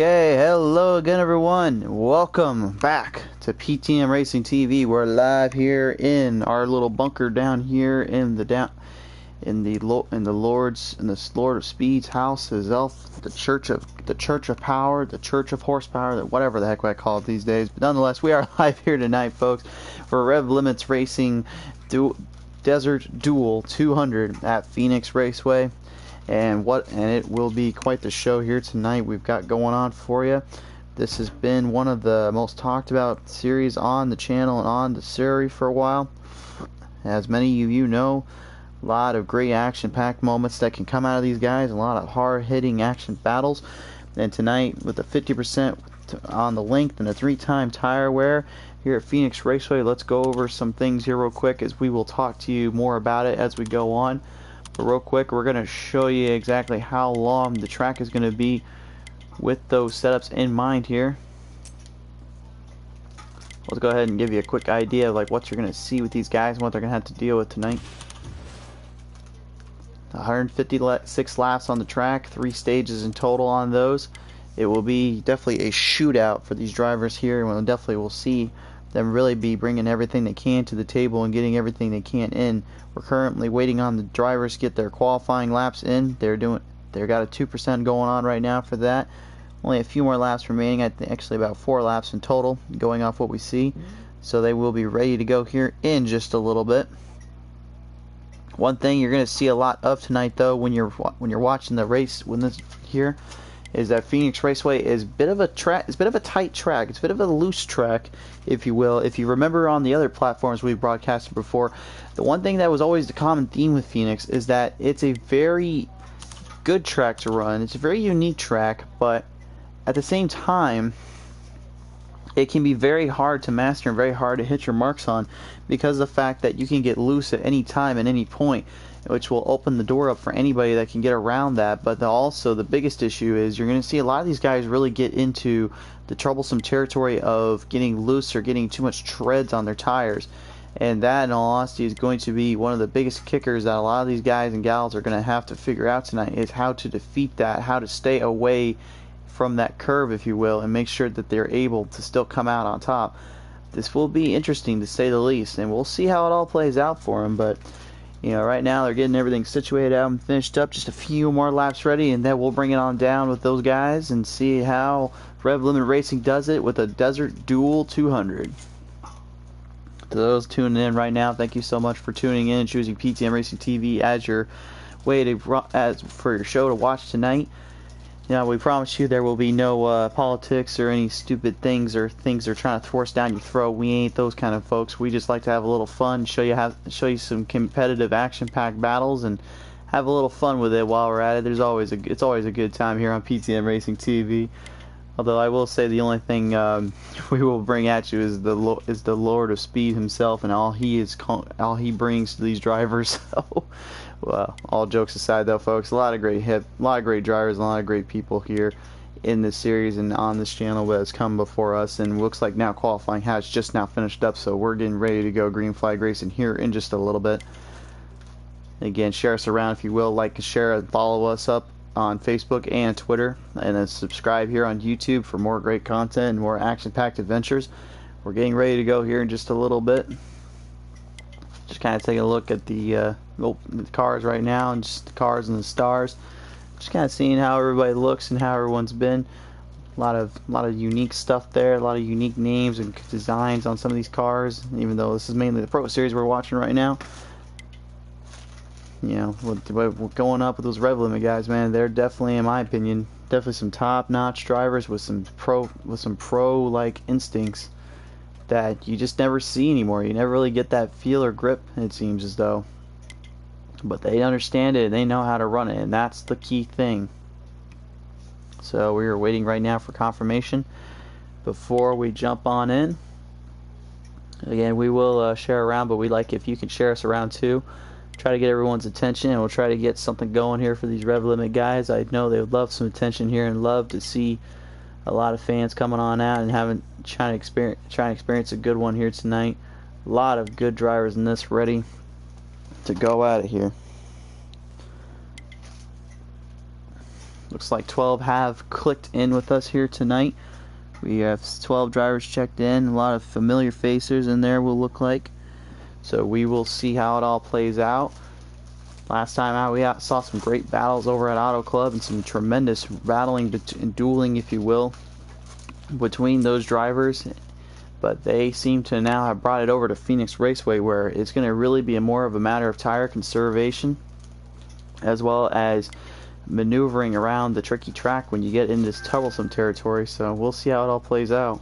Hey, hello again, everyone. Welcome back to PTM Racing TV. We're live here in our little bunker down here in the Lord of Speed's house, his elf, the Church of Power, the Church of Horsepower, whatever the heck I call it these days. But nonetheless, we are live here tonight, folks, for RevLimit's Racing Desert Duel 200 at Phoenix Raceway. And it will be quite the show here tonight we've got going on for you. This has been one of the most talked about series on the channel and on the series for a while. As many of you know, a lot of great action-packed moments that can come out of these guys, a lot of hard-hitting action battles. And tonight, with a 50% on the length and a 3-time tire wear here at Phoenix Raceway, let's go over some things here real quick, as we will talk to you more about it as we go on. But real quick, we're going to show you exactly how long the track is going to be with those setups in mind here. Let's go ahead and give you a quick idea of like what you're going to see with these guys and what they're going to have to deal with tonight. 156 laps on the track, 3 stages in total on those. It will be definitely a shootout for these drivers here, and we'll see them really be bringing everything they can to the table and getting everything they can in. We're currently waiting on the drivers to get their qualifying laps in. They've got a 2% going on right now for that. Only a few more laps remaining. I think actually about 4 laps in total, going off what we see. So they will be ready to go here in just a little bit. One thing you're going to see a lot of tonight, though, when you're watching the race, is that Phoenix Raceway is a bit of a track. It's a bit of a tight track. It's a bit of a loose track, if you will. If you remember on the other platforms we've broadcasted before, the one thing that was always the common theme with Phoenix is that it's a very good track to run. It's a very unique track, but at the same time, it can be very hard to master and very hard to hit your marks on, because of the fact that you can get loose at any time, at any point, which will open the door up for anybody that can get around that. But also the biggest issue is you're going to see a lot of these guys really get into the troublesome territory of getting loose or getting too much treads on their tires. And that, in all honesty, is going to be one of the biggest kickers that a lot of these guys and gals are going to have to figure out tonight, is how to defeat that, how to stay away from that curve, if you will, and make sure that they're able to still come out on top. This will be interesting, to say the least, and we'll see how it all plays out for them. But you know, right now they're getting everything situated out and finished up. Just a few more laps ready, and then we'll bring it on down with those guys and see how RevLimit Racing does it with a Desert Duel 200. To those tuning in right now, thank you so much for tuning in and choosing PTM Racing TV as your way for your show to watch tonight. Now, we promise you there will be no politics or any stupid things or things they're trying to force down your throat. We ain't those kind of folks. We just like to have a little fun, show you some competitive, action-packed battles, and have a little fun with it while we're at it. It's always a good time here on PTM Racing TV. Although I will say the only thing we will bring at you is the Lord of Speed himself, and all he brings to these drivers. So, well, all jokes aside, though, folks, a lot of great drivers, a lot of great people here in this series and on this channel that has come before us. And looks like now qualifying has just now finished up, so we're getting ready to go green flag racing here in just a little bit. Again, share us around if you will, like and share and follow us up on Facebook and Twitter, and then subscribe here on YouTube for more great content and more action-packed adventures. We're getting ready to go here in just a little bit. Just kind of taking a look at the cars right now, and just the cars and the stars. Just kind of seeing how everybody looks and how everyone's been. A lot of unique stuff there, a lot of unique names and designs on some of these cars. Even though this is mainly the Pro Series we're watching right now, you know, with going up with those RevLimit guys, man, they're definitely, in my opinion, definitely some top-notch drivers with some pro-like instincts that you just never see anymore. You never really get that feel or grip, it seems as though. But they understand it and they know how to run it, and that's the key thing. So we are waiting right now for confirmation before we jump on in. Again, we will share around, but we like if you can share us around too. Try to get everyone's attention, and we'll try to get something going here for these RevLimit guys. I know they would love some attention here and love to see a lot of fans coming on out and trying to experience a good one here tonight. A lot of good drivers in this ready to go at it here. Looks like 12 have clicked in with us here tonight. We have 12 drivers checked in. A lot of familiar faces in there will look like. So we will see how it all plays out. Last time out we saw some great battles over at Auto Club and some tremendous battling and dueling, if you will, between those drivers. But they seem to now have brought it over to Phoenix Raceway, where it's going to really be more of a matter of tire conservation as well as maneuvering around the tricky track when you get into this troublesome territory. So we'll see how it all plays out.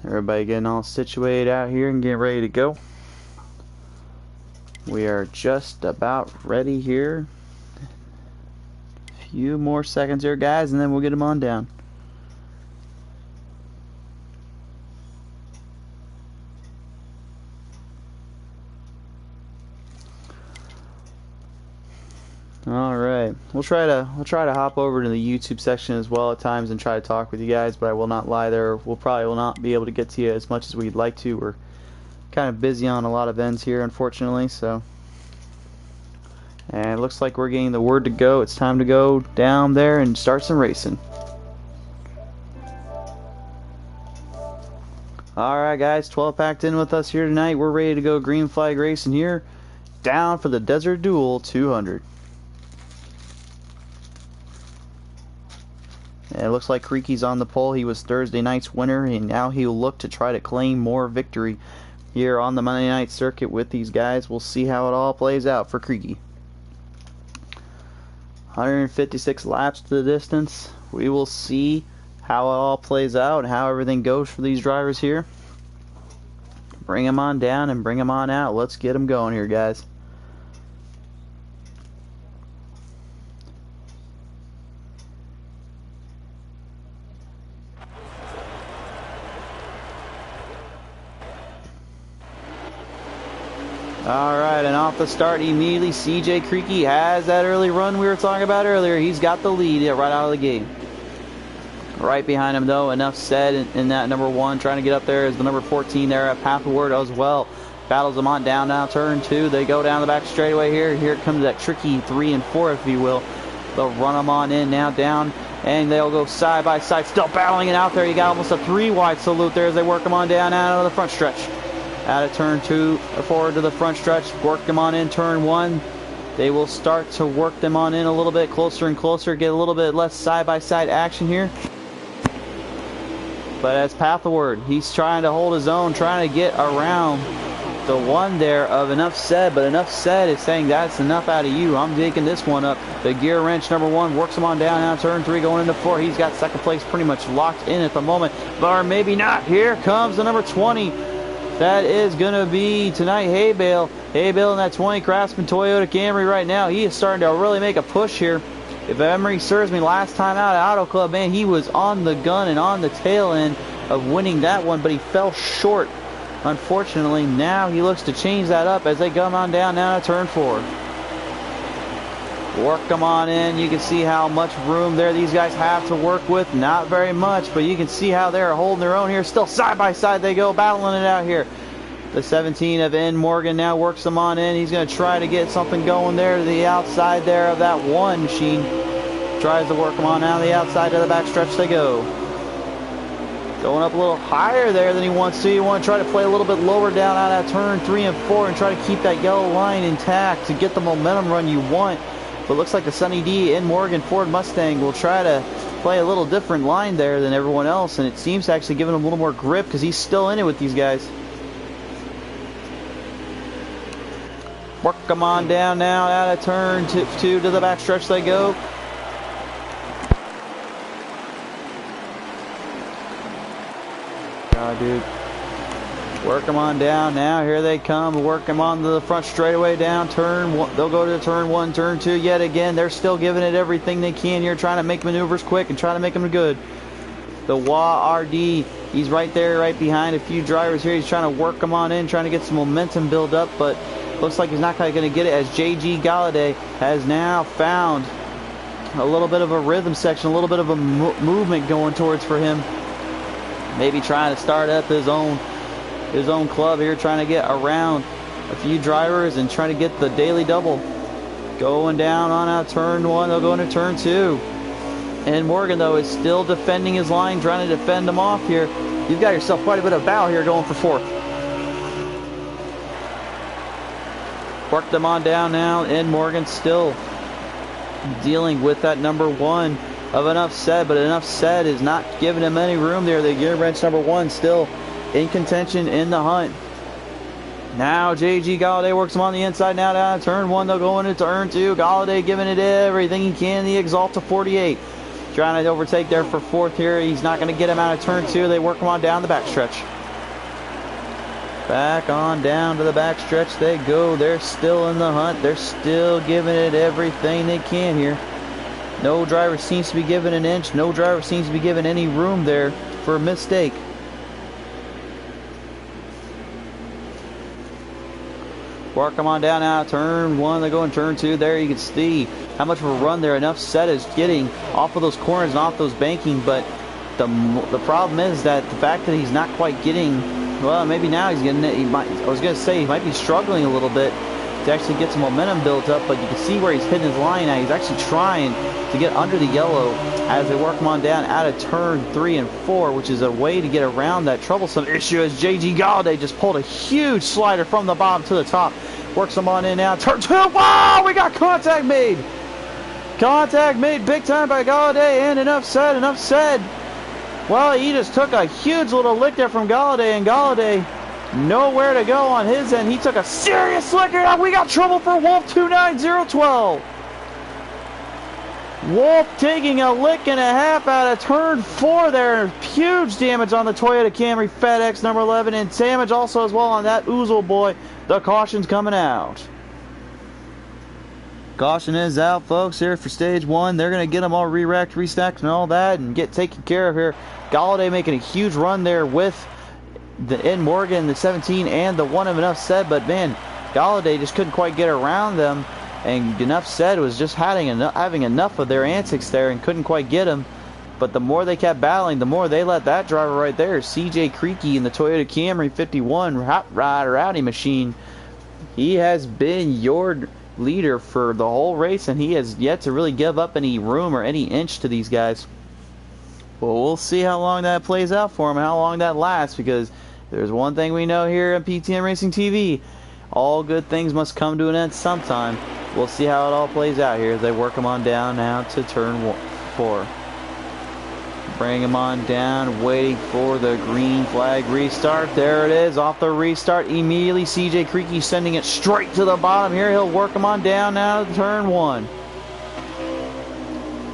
Everybody getting all situated out here and getting ready to go. We are just about ready here. A few more seconds here, guys, and then we'll get them on down. All right, we'll try to hop over to the YouTube section as well at times and try to talk with you guys, but I will not lie, there we'll probably will not be able to get to you as much as we'd like to. We're kind of busy on a lot of ends here, unfortunately. So, and it looks like we're getting the word to go. It's time to go down there and start some racing. Alright guys, 12 packed in with us here tonight. We're ready to go green flag racing here, down for the Desert Duel 200. And it looks like Creaky's on the pole. He was Thursday night's winner, and now he'll look to try to claim more victory here on the Monday night circuit with these guys. We'll see how it all plays out for Creaky. 156 laps to the distance. We will see how it all plays out and how everything goes for these drivers here. Bring them on down and bring them on out. Let's get them going here, guys. Alright, and off the start immediately, CJ Creaky has that early run we were talking about earlier. He's got the lead right out of the gate. Right behind him, though, enough said in that number 1. Trying to get up there is the number 14 there at Pathward as well. Battles them on down now, turn 2. They go down the back straightaway here. Here comes that tricky 3 and 4, if you will. They'll run them on in now, down, and they'll go side by side. Still battling it out there. You got almost a 3-wide salute there as they work them on down out of the front stretch. Out of turn 2, forward to the front stretch, work them on in turn 1. They will start to work them on in a little bit closer and closer, get a little bit less side-by-side action here. But as Pathward, he's trying to hold his own, trying to get around the one there of Enough Said, but Enough Said is saying that's enough out of you. I'm taking this one up. The gear wrench number 1 works him on down now, turn 3 going into 4. He's got second place pretty much locked in at the moment, or maybe not. Here comes the number 20. That is going to be tonight Haybale. Haybale in that 20 Craftsman Toyota Camry right now. He is starting to really make a push here. If memory serves me, last time out at Auto Club, man, he was on the gun and on the tail end of winning that one, but he fell short, unfortunately. Now he looks to change that up as they come on down now to turn 4. Work them on in. You can see how much room there these guys have to work with. Not very much, but you can see how they're holding their own here. Still side by side they go, battling it out here. The 17 of N. Morgan now works them on in. He's going to try to get something going there to the outside there of that 1 machine. Tries to work them on now the outside to the back stretch they go. Going up a little higher there than he wants to. You want to try to play a little bit lower down out of turn 3 and 4 and try to keep that yellow line intact to get the momentum run you want. But looks like the Sunny D N. Morgan Ford Mustang will try to play a little different line there than everyone else, and it seems to actually give him a little more grip because he's still in it with these guys. Work them on down now out of turn 2 to the back stretch they go. God, dude. Work them on down now. Here they come. Work them on the front straightaway down. Turn 1. They'll go to turn 1, turn 2 yet again. They're still giving it everything they can here, trying to make maneuvers quick and trying to make them good. The WA RD, he's right there, right behind a few drivers here. He's trying to work them on in, trying to get some momentum build up, but looks like he's not quite going to get it as JG Galladay has now found a little bit of a rhythm section, a little bit of a movement going towards for him. Maybe trying to start up his own club here, trying to get around a few drivers and trying to get the daily double. Going down on out turn 1. They'll go into turn 2. And Morgan, though, is still defending his line, trying to defend him off here. You've got yourself quite a bit of battle here going for 4th. Work them on down now, and Morgan still dealing with that number 1 of Enough Said, but Enough Said is not giving him any room there. The gear wrench number 1 still in contention in the hunt. Now JG Galladay works him on the inside now down turn 1. They'll go into turn 2. Galladay giving it everything he can. The Exalta 48. Trying to overtake there for 4th here. He's not going to get him out of turn 2. They work him on down the backstretch. Back on down to the backstretch they go. They're still in the hunt. They're still giving it everything they can here. No driver seems to be giving an inch. No driver seems to be giving any room there for a mistake. Work them on down now. Turn 1. They go in turn 2. There you can see how much of a run there Enough Said is getting off of those corners and off those banking. But the problem is that the fact that he's not quite getting, well, maybe now he's getting it. I was going to say he might be struggling a little bit to actually get some momentum built up. But you can see where he's hitting his line now. He's actually trying to get under the yellow as they work him on down out of turn 3 and 4, which is a way to get around that troublesome issue as JG Galladay just pulled a huge slider from the bottom to the top. Works him on in now. Turn 2. Wow, we got contact made. Contact made big time by Galladay, and Enough Said. Enough Said. Well, he just took a huge little lick there from Galladay, and Galladay nowhere to go on his end. He took a serious slicker. We got trouble for Wolf 29012. Wolf taking a lick and a half out of turn 4 there. Huge damage on the Toyota Camry FedEx number 11, and damage also as well on that Ouzel boy. The caution's coming out. Caution is out, folks, here for stage 1. They're going to get them all re-racked, restacked, and all that, and get taken care of here. Galladay making a huge run there with the Ed Morgan, the 17, and the 1 of Enough Said, but man, Galladay just couldn't quite get around them, and Enough Said was just having enough of their antics there and couldn't quite get him. But the more they kept battling, the more they let that driver right there, CJ Creaky in the Toyota Camry 51 Rowdy Machine. He has been your leader for the whole race, and he has yet to really give up any room or any inch to these guys. Well, we'll see how long that plays out for him, how long that lasts, because there's one thing we know here at PTM Racing TV. All good things must come to an end sometime. We'll see how it all plays out here as they work him on down now to turn 4. Bring him on down, waiting for the green flag restart. There it is, off the restart immediately. CJ Creaky sending it straight to the bottom here. He'll work him on down now to turn 1.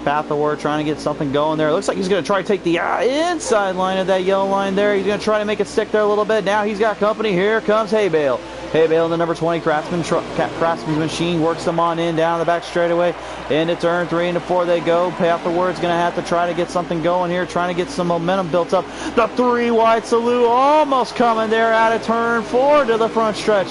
Path of War trying to get something going there. Looks like he's going to try to take the inside line of that yellow line there. He's going to try to make it stick there a little bit. Now he's got company. Here comes Haybale. Haybale in the number 20 Craftsman's Machine works them on in down the back straightaway. Into turn 3 and 4 they go. Path of Word's going to have to try to get something going here, trying to get some momentum built up. The 3 wide salute almost coming there out of turn 4 to the front stretch.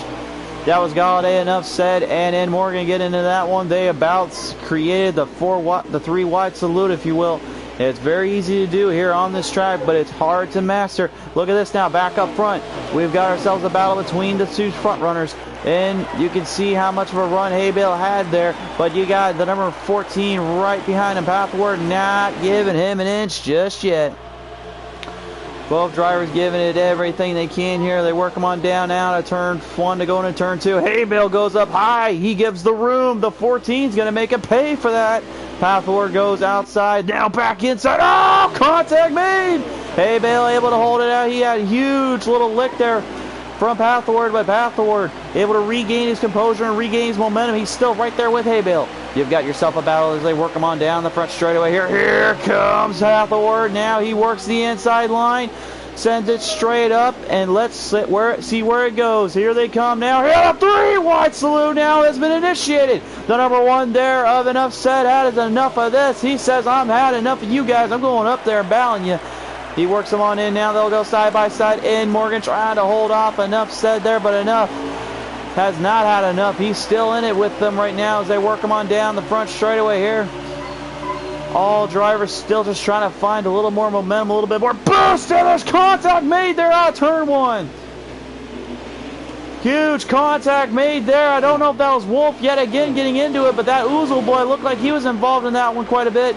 That was Galladay, Enough Said, and Ed Morgan get into that one. They about created the 3 wide salute, if you will. It's very easy to do here on this track, but it's hard to master. Look at this now, back up front. We've got ourselves a battle between the 2 front runners, and you can see how much of a run Haybale had there, but you got the number 14 right behind him. Pathward not giving him an inch just yet. Both drivers giving it everything they can here. They work them on down out of turn 1 to go into turn 2. Haybale goes up high. He gives the room. The 14's going to make him pay for that. Pathward goes outside. Now back inside. Oh, contact made. Haybale able to hold it out. He had a huge little lick there from Pathward, but Pathward able to regain his composure and regain his momentum. He's still right there with Haybale. You've got yourself a battle as they work him on down the front straightaway here. Here comes Hathaward. Now he works the inside line, sends it straight up, and let's see where it goes. Here they come now. Here, the 3 wide salute now has been initiated. The number 1 there of Enough Said had enough of this. He says, I'm had enough of you guys. I'm going up there and battling you. He works them on in now. They'll go side by side. In Morgan trying to hold off Enough Said there, but Enough has not had enough. He's still in it with them right now as they work him on down the front straightaway here. All drivers still just trying to find a little more momentum, a little bit more boost, and there's contact made there out of turn 1. Huge contact made there. I don't know if that was Wolf yet again getting into it, but that Oozle boy looked like he was involved in that one quite a bit.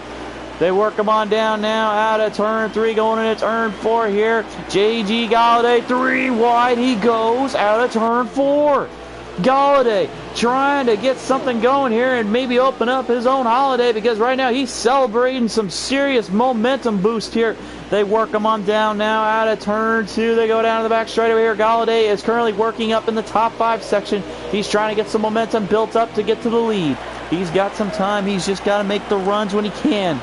They work him on down now out of turn 3, going into turn 4 here. JG Galladay, 3 wide he goes out of turn 4. Galladay trying to get something going here and maybe open up his own holiday, because right now he's celebrating some serious momentum boost here. They work him on down now out of turn 2. They go down to the back straightaway here. Galladay is currently working up in the top 5 section. He's trying to get some momentum built up to get to the lead. He's got some time. He's just got to make the runs when he can.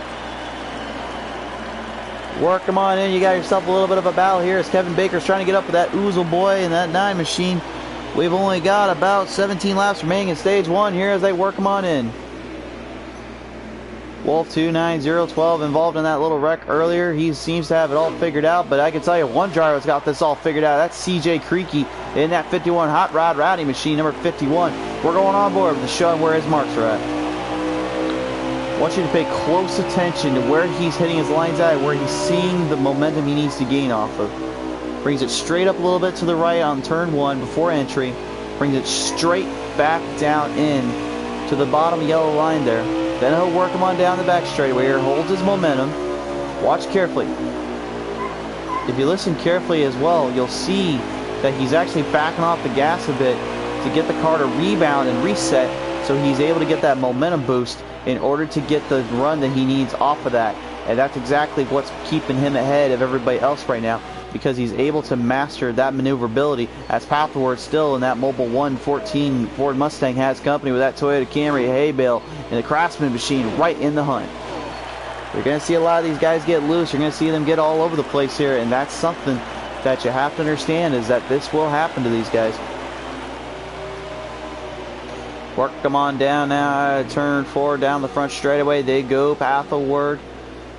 Work him on in. You got yourself a little bit of a battle here as Kevin Baker's trying to get up with that Oozle boy and that 9 machine. We've only got about 17 laps remaining in stage 1 here as they work him on in. Wolf 29012 involved in that little wreck earlier. He seems to have it all figured out, but I can tell you one driver's got this all figured out. That's CJ Creaky in that 51 Hot Rod Rowdy machine, number 51. We're going on board to show him where his marks are at. I want you to pay close attention to where he's hitting his lines at, where he's seeing the momentum he needs to gain off of. Brings it straight up a little bit to the right on turn 1 before entry. Brings it straight back down in to the bottom yellow line there. Then he'll work him on down the back straightaway here. Holds his momentum. Watch carefully. If you listen carefully as well, you'll see that he's actually backing off the gas a bit to get the car to rebound and reset, so he's able to get that momentum boost in order to get the run that he needs off of that. And that's exactly what's keeping him ahead of everybody else right now, because he's able to master that maneuverability, as Pathward still in that Mobile 114 Ford Mustang has company with that Toyota Camry, hay bale, and the Craftsman machine right in the hunt. You're going to see a lot of these guys get loose. You're going to see them get all over the place here, and that's something that you have to understand, is that this will happen to these guys. Work them on down now, turn 4 down the front straightaway. They go. Pathward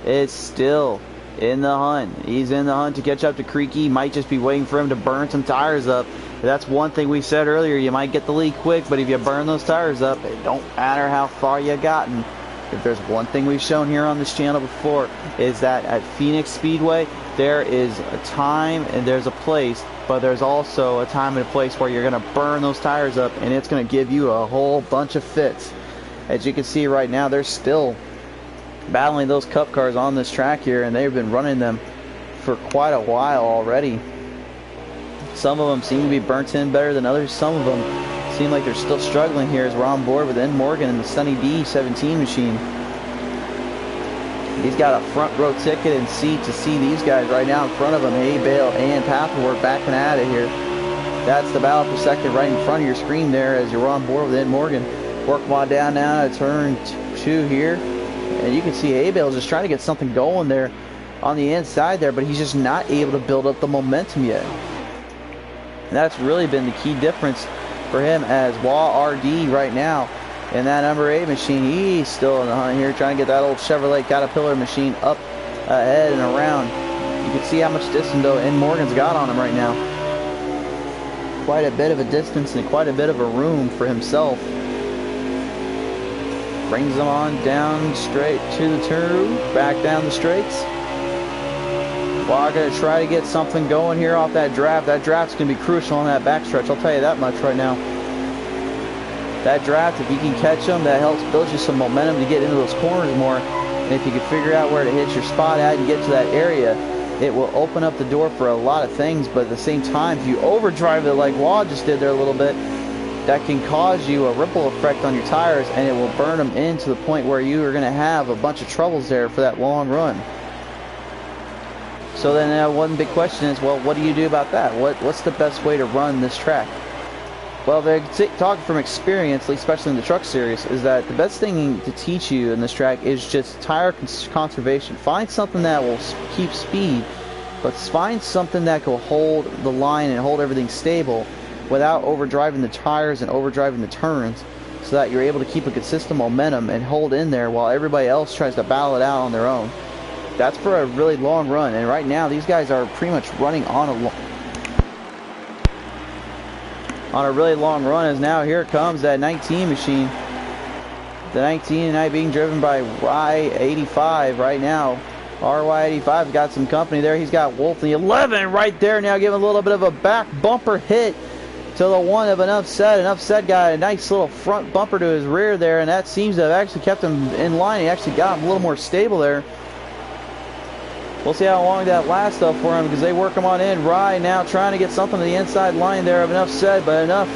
is still in the hunt. He's in the hunt to catch up to Creaky. Might just be waiting for him to burn some tires up. That's one thing we said earlier. You might get the lead quick, but if you burn those tires up, it don't matter how far you gotten. If there's one thing we've shown here on this channel before, is that at Phoenix Speedway, there is a time and there's a place, but there's also a time and a place where you're going to burn those tires up, and it's going to give you a whole bunch of fits. As you can see right now, they're still battling those cup cars on this track here, and they've been running them for quite a while already. Some of them seem to be burnt in better than others. Some of them seem like they're still struggling here as we're on board with N. Morgan and the Sunny D 17 machine. He's got a front row ticket and seat to see these guys right now in front of him. Hay Bale and Pathward backing out of here. That's the battle for second right in front of your screen there as you're on board with N. Morgan. Work them on down now to turn 2 here. And you can see Hay Bale just trying to get something going there on the inside there, but he's just not able to build up the momentum yet. And that's really been the key difference for him, as Wah RD right now in that number 8 machine, he's still in the hunt here, trying to get that old Chevrolet Caterpillar machine up ahead and around. You can see how much distance though N. Morgan's got on him right now. Quite a bit of a distance and quite a bit of a room for himself. Brings them on down straight to the turn, back down the straights. Well, I'm going to try to get something going here off that draft. That draft's going to be crucial on that backstretch, I'll tell you that much right now. That draft, if you can catch them, that helps build you some momentum to get into those corners more. And if you can figure out where to hit your spot at and get to that area, it will open up the door for a lot of things. But at the same time, if you overdrive it like Wah just did there a little bit, that can cause you a ripple effect on your tires, and it will burn them in to the point where you are going to have a bunch of troubles there for that long run. So then one big question is, well, what do you do about that? What's the best way to run this track? Well, talking from experience, especially in the truck series, is that the best thing to teach you in this track is just tire conservation. Find something that will keep speed, but find something that will hold the line and hold everything stable without overdriving the tires and overdriving the turns, so that you're able to keep a consistent momentum and hold in there while everybody else tries to battle it out on their own. That's for a really long run, and right now these guys are pretty much running on a really long run, as now here comes that 19 machine. The 19 tonight being driven by Y85 right now. RY85 got some company there. He's got Wolf the 11 right there now, giving a little bit of a back bumper hit to the one of an Upset. An Upset got a nice little front bumper to his rear there, and that seems to have actually kept him in line. He actually got him a little more stable there. We'll see how long that lasts though for him, because they work him on in. Rye now trying to get something to the inside line there of an Upset, but Enough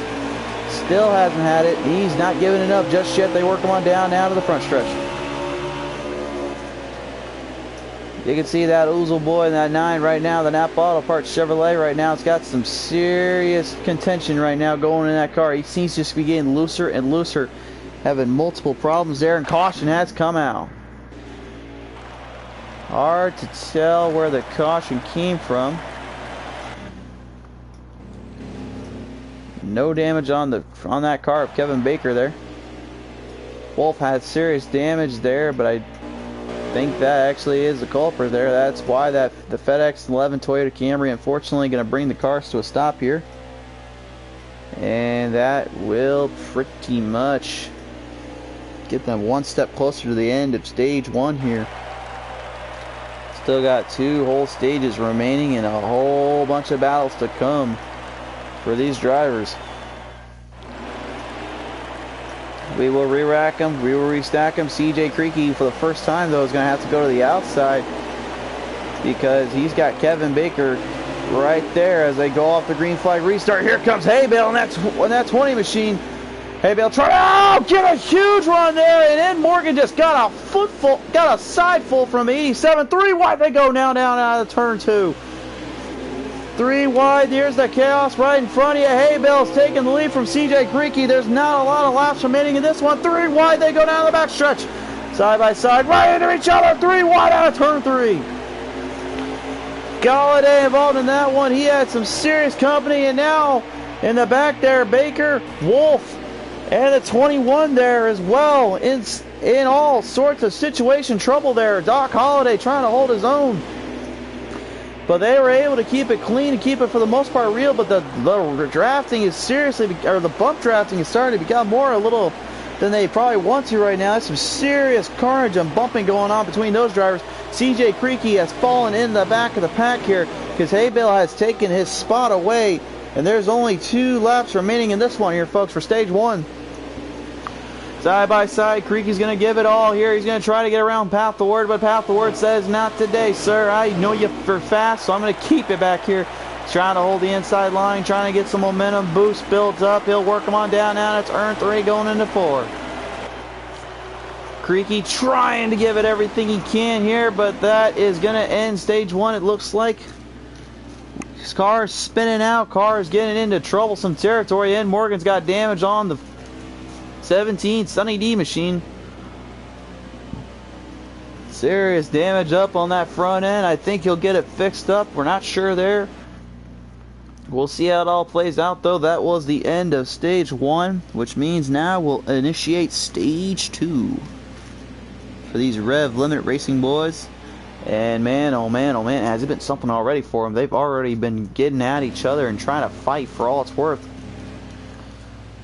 still hasn't had it. He's not giving it up just yet. They work him on down now to the front stretch. You can see that Oozle boy in that 9 right now, the Napa Auto Parts Chevrolet right now. It's got some serious contention right now going in that car. He seems to just be getting looser and looser, having multiple problems there, and caution has come out. Hard to tell where the caution came from. No damage on that car of Kevin Baker there. Wolf had serious damage there, but I think that actually is the culprit there. That's why the FedEx 11 Toyota Camry unfortunately going to bring the cars to a stop here. And that will pretty much get them one step closer to the end of stage 1 here. Still got 2 whole stages remaining and a whole bunch of battles to come for these drivers. We will re-rack them, we will restack them. CJ Creaky for the first time though is going to have to go to the outside, because he's got Kevin Baker right there as they go off the green flag restart. Here comes Haybale and that 20 machine. Haybale get a huge run there, and then Morgan just got a side full from 87. 3 wide they go now down out of turn 2. 3 wide, here's the chaos right in front of you. Haybale's taking the lead from CJ Creaky. There's not a lot of laps remaining in this one. 3 wide, they go down the back stretch. Side by side, right into each other. 3 wide out of turn 3. Galladay involved in that one. He had some serious company, and now in the back there, Baker, Wolf, and the 21 there as well. In all sorts of situation trouble there. Doc Holliday trying to hold his own. But they were able to keep it clean and keep it for the most part real. But the drafting is seriously, or the bump drafting is starting to become more a little than they probably want to right now. There's some serious carnage and bumping going on between those drivers. CJ Creaky has fallen in the back of the pack here because Haybale has taken his spot away. And there's only 2 laps remaining in this one here, folks, for stage 1. Side by side, Creaky's going to give it all here. He's going to try to get around Path the Word, but Path the Word says, not today, sir. I know you're fast, so I'm going to keep it back here. Trying to hold the inside line, trying to get some momentum. Boost builds up. He'll work them on down now. It's turn 3 going into 4. Creaky trying to give it everything he can here, but that is going to end stage 1, it looks like. His car is spinning out. Car is getting into troublesome territory, and Morgan's got damage on the 17 Sunny D machine. Serious damage up on that front end. I think he'll get it fixed up. We're not sure there. We'll see how it all plays out though. That was the end of stage 1, which means now we'll initiate stage 2 for these RevLimit racing boys. And man, oh man, oh man, has it been something already for them. They've already been getting at each other and trying to fight for all it's worth.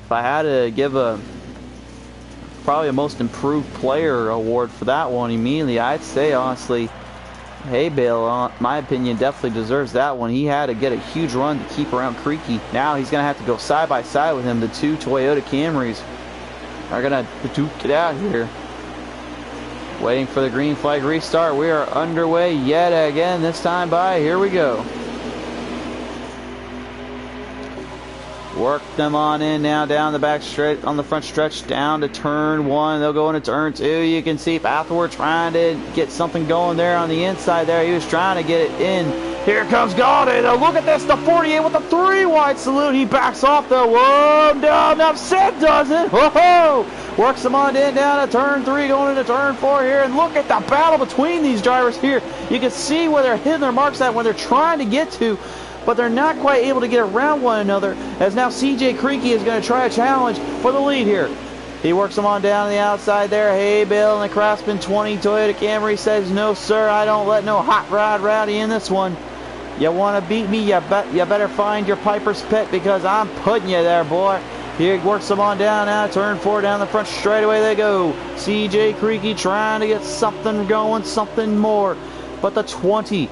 If I had to give probably a most improved player award for that one immediately, I'd say honestly Haybale, in my opinion, definitely deserves that one. He had to get a huge run to keep around Creaky. Now he's going to have to go side by side with him. The 2 Toyota Camrys are going to duke it out here. Waiting for the green flag restart. We are underway yet again, this time by. Here we go. Work them on in now down the back stretch, on the front stretch down to turn 1. They'll go into turn 2. You can see Pathward trying to get something going there on the inside there. He was trying to get it in. Here comes Galladay though. Look at this, the 48 with the 3 wide salute. He backs off though. Whoa, down, upset does it. Whoa! Works them on in down to turn 3, going into turn 4 here. And look at the battle between these drivers here. You can see where they're hitting their marks at when they're trying to get to, but they're not quite able to get around one another, as now CJ Creaky is going to try a challenge for the lead here. He works them on down the outside there. Haybale and the Craftsman 20 Toyota Camry says, no sir, I don't let no hot rod rowdy in this one. You want to beat me, you better find your Piper's Pit, because I'm putting you there, boy. He works them on down now, turn 4 down the front straightaway they go. CJ Creaky trying to get something going, something more. But the 20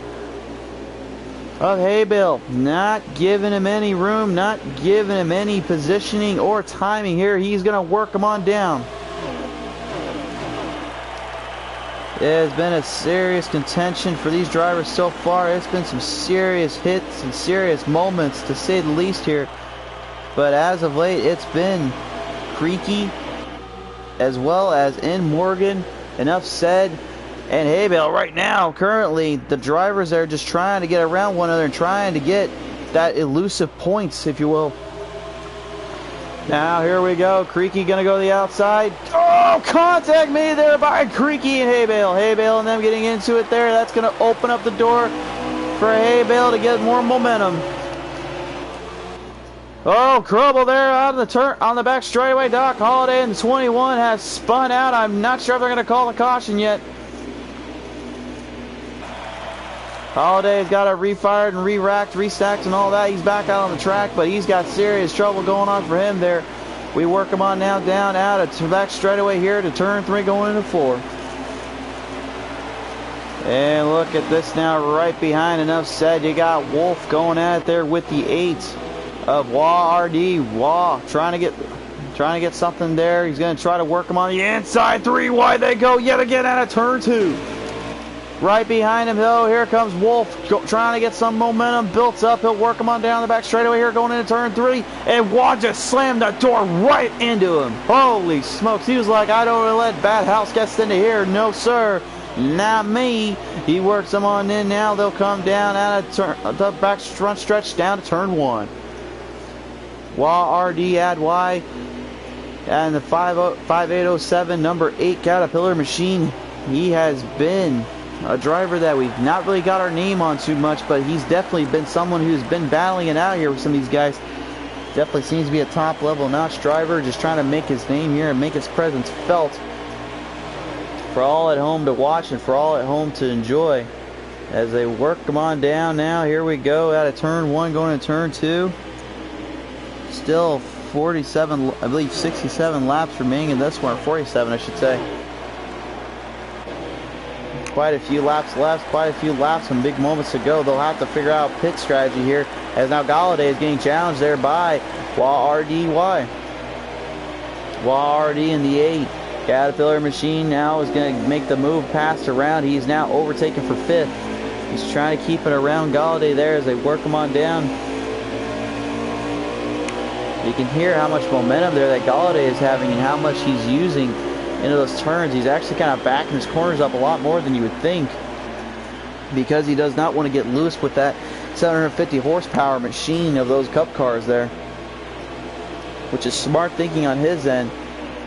of Haybill. Not giving him any room, not giving him any positioning or timing here. He's going to work him on down. It has been a serious contention for these drivers so far. It's been some serious hits and serious moments, to say the least here. But as of late, it's been Creaky as well as in Morgan. Enough said. And Haybill right now, currently, the drivers are just trying to get around one another and trying to get that elusive points, if you will. Now, here we go. Creaky going to go to the outside. Oh, contact made there by Creaky and Haybill. Haybill and them getting into it there. That's going to open up the door for Haybill to get more momentum. Oh, trouble there out of the turn on the back straightaway. Doc Holliday in the 21 has spun out. I'm not sure if they're going to call the caution yet. Holliday's got it refired and re-racked, restacked and all that. He's back out on the track, but he's got serious trouble going on for him there. We work him on now down out of the back straightaway here to turn 3 going into 4. And look at this now right behind. Enough said. You got Wolf going at it there with the 8 of Wah RD. Wah trying to get something there. He's going to try to work him on the inside 3 wide. They go yet again out of turn 2. Right behind him, though, here comes Wolf trying to get some momentum built up. He'll work him on down the back straightaway here going into turn 3. And Wah just slammed the door right into him. Holy smokes. He was like, I don't let bad house guests into here. No, sir. Not me. He works them on in now. They'll come down out of the back front stretch down to turn 1. Wah RD add Y. And the 5807 number 8 Caterpillar machine. He has been a driver that we've not really got our name on too much, but he's definitely been someone who's been battling it out here with some of these guys. Definitely seems to be a top level notch driver, just trying to make his name here and make his presence felt for all at home to watch and for all at home to enjoy as they work them on down. Now here we go out of turn 1 going into turn 2. Still 47, I believe 67 laps remaining in this one, 47 I should say. Quite a few laps left, quite a few laps, some big moments to go. They'll have to figure out pit strategy here, as now Galladay is getting challenged there by Wah RDY. Wah RD in the 8. Caterpillar machine now is going to make the move past around. He's now overtaken for 5th. He's trying to keep it around Galladay there as they work him on down. You can hear how much momentum there that Galladay is having and how much he's using into those turns. He's actually kind of backing his corners up a lot more than you would think, because he does not want to get loose with that 750 horsepower machine of those cup cars there, which is smart thinking on his end.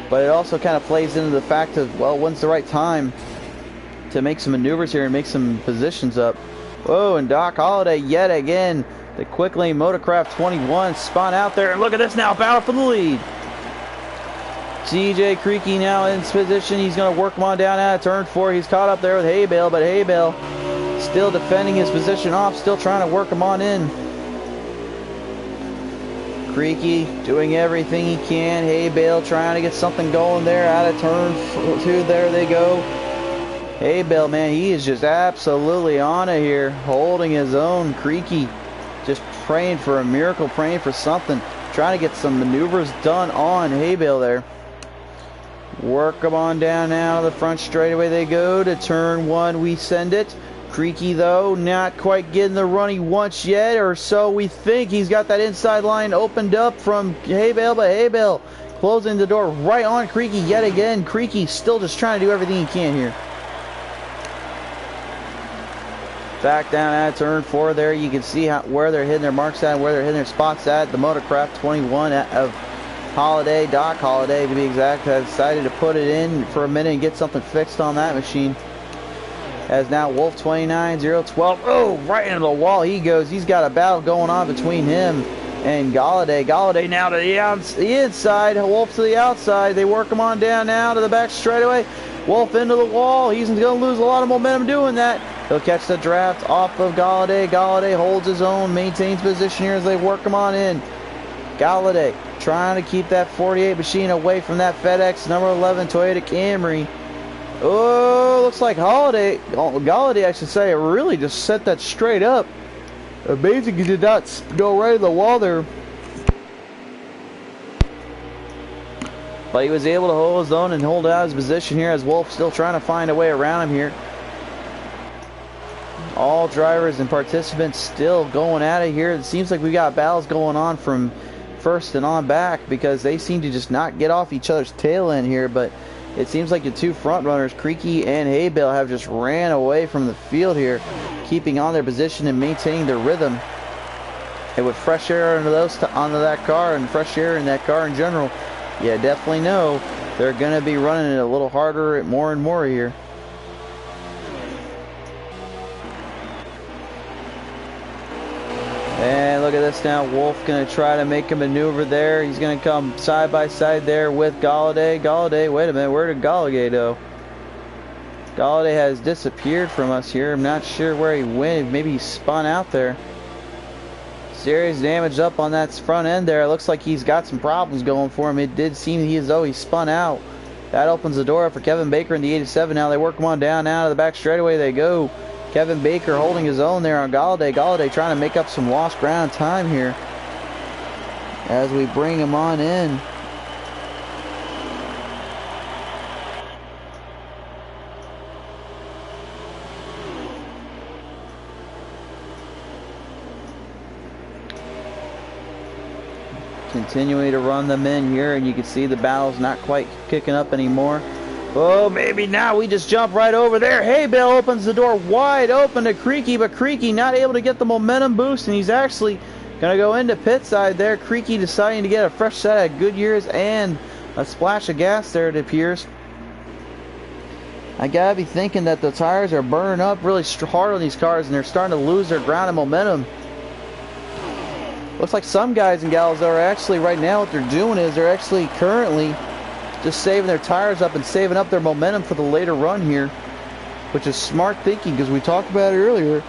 But it also kind of plays into the fact of, well, when's the right time to make some maneuvers here and make some positions up. Oh, and Doc Holliday yet again, the Quick Lane Motorcraft 21 spun out there, and look at this now, battle for the lead. CJ Creaky now in position. He's going to work him on down out of turn 4. He's caught up there with Haybill, but Haybill still defending his position off, still trying to work him on in. Creaky doing everything he can. Haybill trying to get something going there out of turn 2. There they go. Haybill, man, he is just absolutely on it here, holding his own. Creaky just praying for a miracle, praying for something, trying to get some maneuvers done on Haybill there. Work them on down now to the front straightaway they go to turn 1. We send it. Creaky, though, not quite getting the run he wants yet, or so we think. He's got that inside line opened up from Haybill, but Haybill closing the door right on Creaky yet again. Creaky still just trying to do everything he can here. Back down at turn 4 there. You can see where they're hitting their marks at and where they're hitting their spots at. The Motorcraft 21 of Holliday, Doc Holliday to be exact, has decided to put it in for a minute and get something fixed on that machine. As now Wolf 29012, oh, right into the wall he goes. He's got a battle going on between him and Galladay. Galladay now to the inside, Wolf to the outside. They work him on down now to the back straightaway. Wolf into the wall. He's going to lose a lot of momentum doing that. He'll catch the draft off of Galladay. Galladay holds his own, maintains position here as they work him on in. Galladay trying to keep that 48 machine away from that FedEx number 11 Toyota Camry. Oh, looks like Galladay, I should say, really just set that straight up. Amazing he did not go right in the wall there. But he was able to hold his own and hold out his position here as Wolf still trying to find a way around him here. All drivers and participants still going at it here. It seems like we got battles going on from first and on back because they seem to just not get off each other's tail end here. But it seems like the two front runners, Creaky and Haybale, have just ran away from the field here, keeping on their position and maintaining their rhythm. And with fresh air onto that car and fresh air in that car in general, yeah, definitely know they're going to be running it a little harder more and more here. And look at this now. Wolf going to try to make a maneuver there. He's going to come side by side there with Galladay. Galladay, wait a minute. Where did Galladay go? Galladay has disappeared from us here. I'm not sure where he went. Maybe he spun out there. Serious damage up on that front end there. It looks like he's got some problems going for him. It did seem as though he spun out. That opens the door up for Kevin Baker in the 87. Now they work him on down now to the back straightaway they go. Kevin Baker holding his own there on Galladay. Galladay trying to make up some lost ground time here as we bring him on in. Continuing to run them in here, and you can see the battle's not quite kicking up anymore. Oh, maybe now we just jump right over there. Haybale opens the door wide open to Creaky, but Creaky not able to get the momentum boost, and he's actually going to go into pit side there. Creaky deciding to get a fresh set of Goodyears and a splash of gas there, it appears. I gotta be thinking that the tires are burning up really hard on these cars, and they're starting to lose their ground and momentum. Looks like some guys and gals are actually right now what they're doing is they're actually currently just saving their tires up and saving up their momentum for the later run here, which is smart thinking because we talked about it earlier.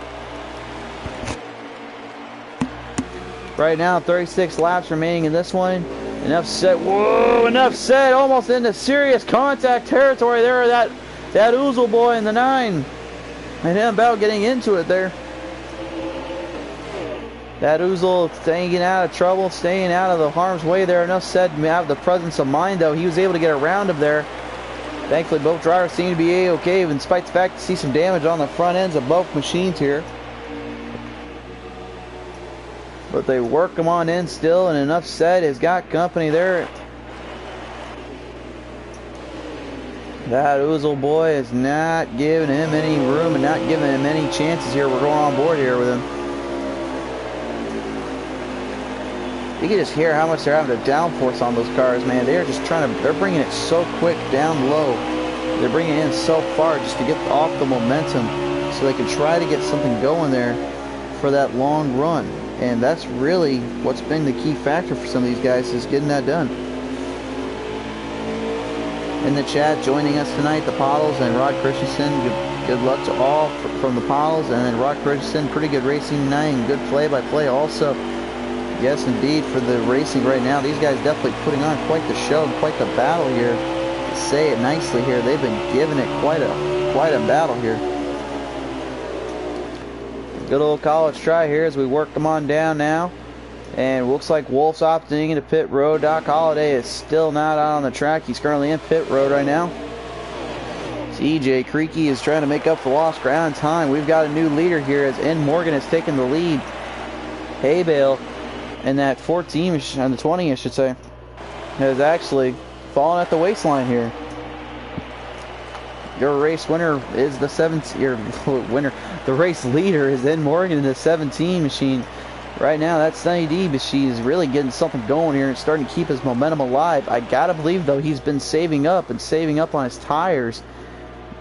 Right now, 36 laps remaining in this one. Enough said. Whoa, enough said. Almost into serious contact territory there. That Oozle boy in the 9. And him about getting into it there. That Oozle staying out of trouble, staying out of the harm's way there. Enough said, have the presence of mind though. He was able to get around him there. Thankfully, both drivers seem to be A-okay, in spite of the fact to see some damage on the front ends of both machines here. But they work them on in still, and Enough said has got company there. That Oozle boy is not giving him any room and not giving him any chances here. We're going on board here with him. You can just hear how much they're having to downforce on those cars, man. They're just they're bringing it so quick down low. They're bringing it in so far just to get off the momentum so they can try to get something going there for that long run. And that's really what's been the key factor for some of these guys is getting that done. In the chat, joining us tonight, the Pottles and Rod Christensen. Good luck to all from the Pottles. And then Rod Christensen, pretty good racing tonight and good play-by-play also. Yes, indeed, for the racing right now. These guys definitely putting on quite the show and quite the battle here. To say it nicely here, they've been giving it quite a battle here. Good old college try here as we work them on down now. And looks like Wolf's opting into pit road. Doc Holliday is still not out on the track. He's currently in pit road right now. CJ Creaky is trying to make up for lost ground time. We've got a new leader here as N. Morgan has taken the lead. Haybale and that 14, and the 20, I should say, has actually fallen at the waistline here. Your race winner is the 17. Your winner, the race leader is N. Morgan in the 17 machine. Right now, that Sunny D machine is really getting something going here and starting to keep his momentum alive. I gotta believe though he's been saving up on his tires,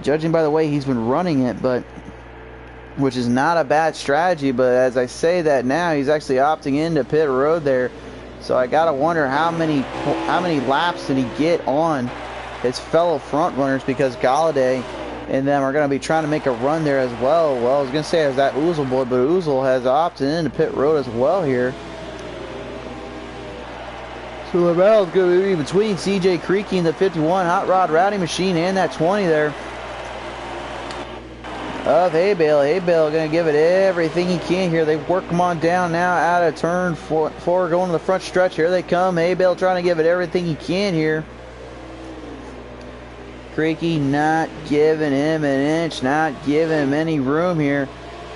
judging by the way he's been running it, but. Which is not a bad strategy, but as I say that now, he's actually opting into pit road there. So I gotta wonder how many laps did he get on his fellow front runners, because Galladay and them are gonna be trying to make a run there as well. Well, I was gonna say it was that Oozle boy, but Oozle has opted into pit road as well here. So the battle's gonna be between CJ Creaky and the 51 Hot Rod Rowdy machine and that 20 there. of Hay Bale. Hay Bale going to give it everything he can here. They work him on down now out of turn four, going to the front stretch. Here they come. Hay Bale trying to give it everything he can here. Creaky not giving him an inch, not giving him any room here.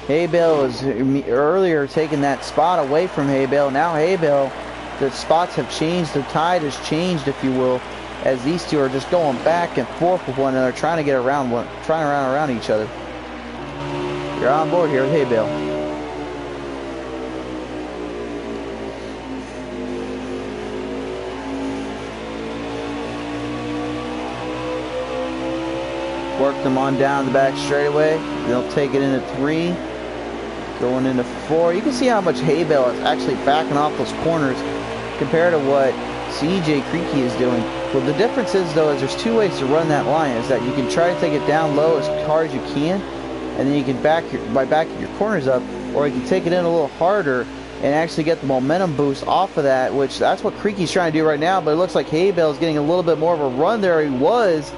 Hay Bale was earlier taking that spot away from Hay Bale. Now Hay Bale, the spots have changed. The tide has changed, if you will, as these two are just going back and forth with one another, trying to get around around each other. You're on board here with Hay Bale. Work them on down the back straightaway. They'll take it into 3, going into 4. You can see how much Hay Bale is actually backing off those corners compared to what CJ Creaky is doing. Well, the difference is, though, is there's 2 ways to run that line. Is that you can try to take it down low as hard as you can, and then you can backing your corners up, or you can take it in a little harder and actually get the momentum boost off of that, which that's what Creaky's trying to do right now. But it looks like Hay Bale is getting a little bit more of a run there. He was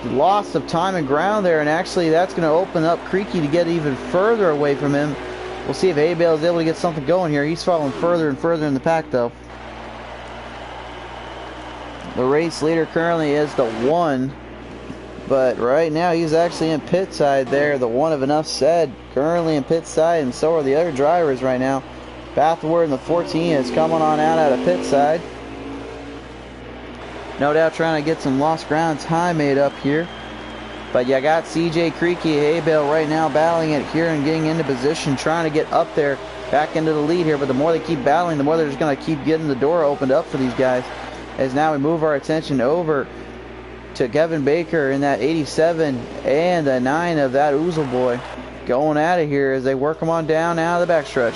loss of time and ground there, and actually that's going to open up Creaky to get even further away from him. We'll see if Hay Bale is able to get something going here. He's falling further and further in the pack, though. The race leader currently is the 1, but right now he's actually in pit side there. The 1 of Enough Said currently in pit side, and so are the other drivers right now. Bathward in the 14 is coming on out of pit side. No doubt trying to get some lost ground time made up here. But you got CJ Creaky, Hay Bale right now battling it here and getting into position, trying to get up there, back into the lead here. But the more they keep battling, the more they're just going to keep getting the door opened up for these guys. As now we move our attention over to Kevin Baker in that 87 and a 9 of that Oozle boy going out of here as they work them on down out of the backstretch.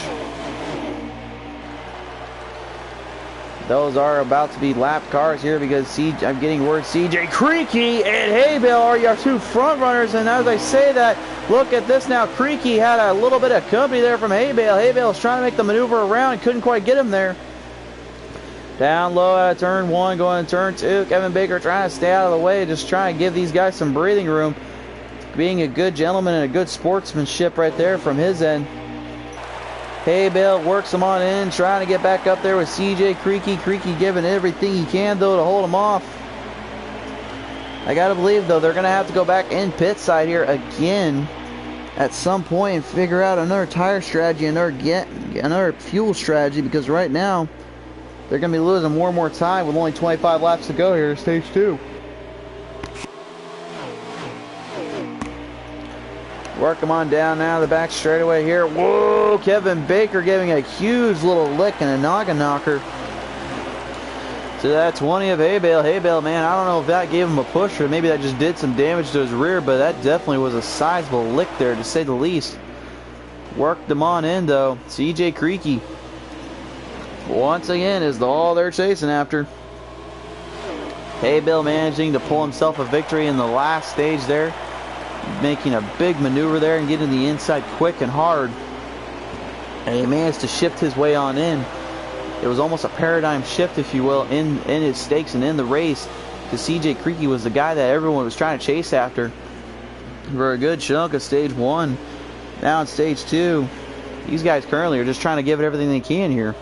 Those are about to be lap cars here because I'm getting word CJ Creaky and Hay Bale are your 2 front runners. And as I say that, look at this now. Creaky had a little bit of company there from Hay Bale. Hay Bale was trying to make the maneuver around and couldn't quite get him there. Down low out of turn 1, going to turn 2. Kevin Baker trying to stay out of the way, just trying to give these guys some breathing room. Being a good gentleman and a good sportsmanship right there from his end. Hay Bale works him on in, trying to get back up there with CJ Creaky. Creaky giving everything he can, though, to hold him off. I got to believe, though, they're going to have to go back in pit side here again at some point and figure out another tire strategy, another fuel strategy, because right now they're going to be losing more and more time with only 25 laps to go here in stage 2. Work them on down now the back straightaway here. Whoa, Kevin Baker giving a huge little lick and a noggin knocker to that 20 of Hay Bale. Hay Bale, man, I don't know if that gave him a push or maybe that just did some damage to his rear, but that definitely was a sizable lick there, to say the least. Worked them on in, though. CJ Creaky, once again, is all they're chasing after. Hay Bale managing to pull himself a victory in the last stage there, making a big maneuver there and getting the inside quick and hard. And he managed to shift his way on in. It was almost a paradigm shift, if you will, in his stakes and in the race. Because CJ Creaky was the guy that everyone was trying to chase after for a good chunk of stage 1. Now in stage 2, these guys currently are just trying to give it everything they can here.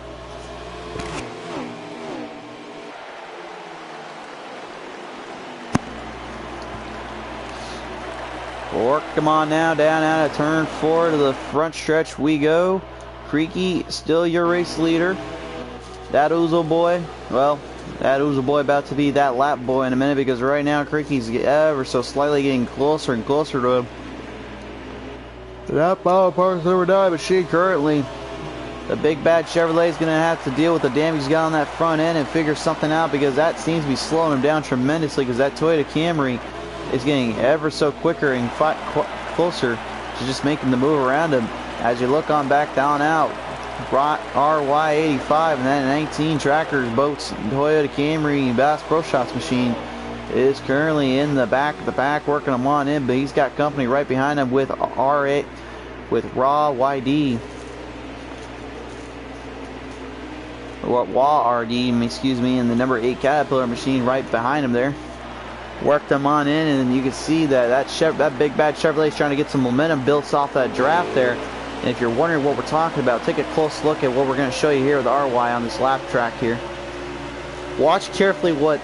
Work them on now down out of turn 4 to the front stretch we go. Creaky still your race leader. That Oozle boy, well, that Oozle boy about to be that lap boy in a minute, because right now Creaky's ever so slightly getting closer and closer to him. That power parts never die machine currently. The big bad Chevrolet is going to have to deal with the damage he's got on that front end and figure something out, because that seems to be slowing him down tremendously, because that Toyota Camry is getting ever so quicker and closer to just making the move around him. As you look on back down out, RY85 and that 19 Trackers boats Toyota Camry Bass Pro Shots machine is currently in the back of the pack, working him on in, but he's got company right behind him with R8 with Raw YD. Or WA RD, excuse me, and the number 8 Caterpillar machine right behind him there. Work them on in, and you can see that big bad Chevrolet's trying to get some momentum built off that draft there. And if you're wondering what we're talking about, take a close look at what we're going to show you here with RY on this lap track here. Watch carefully what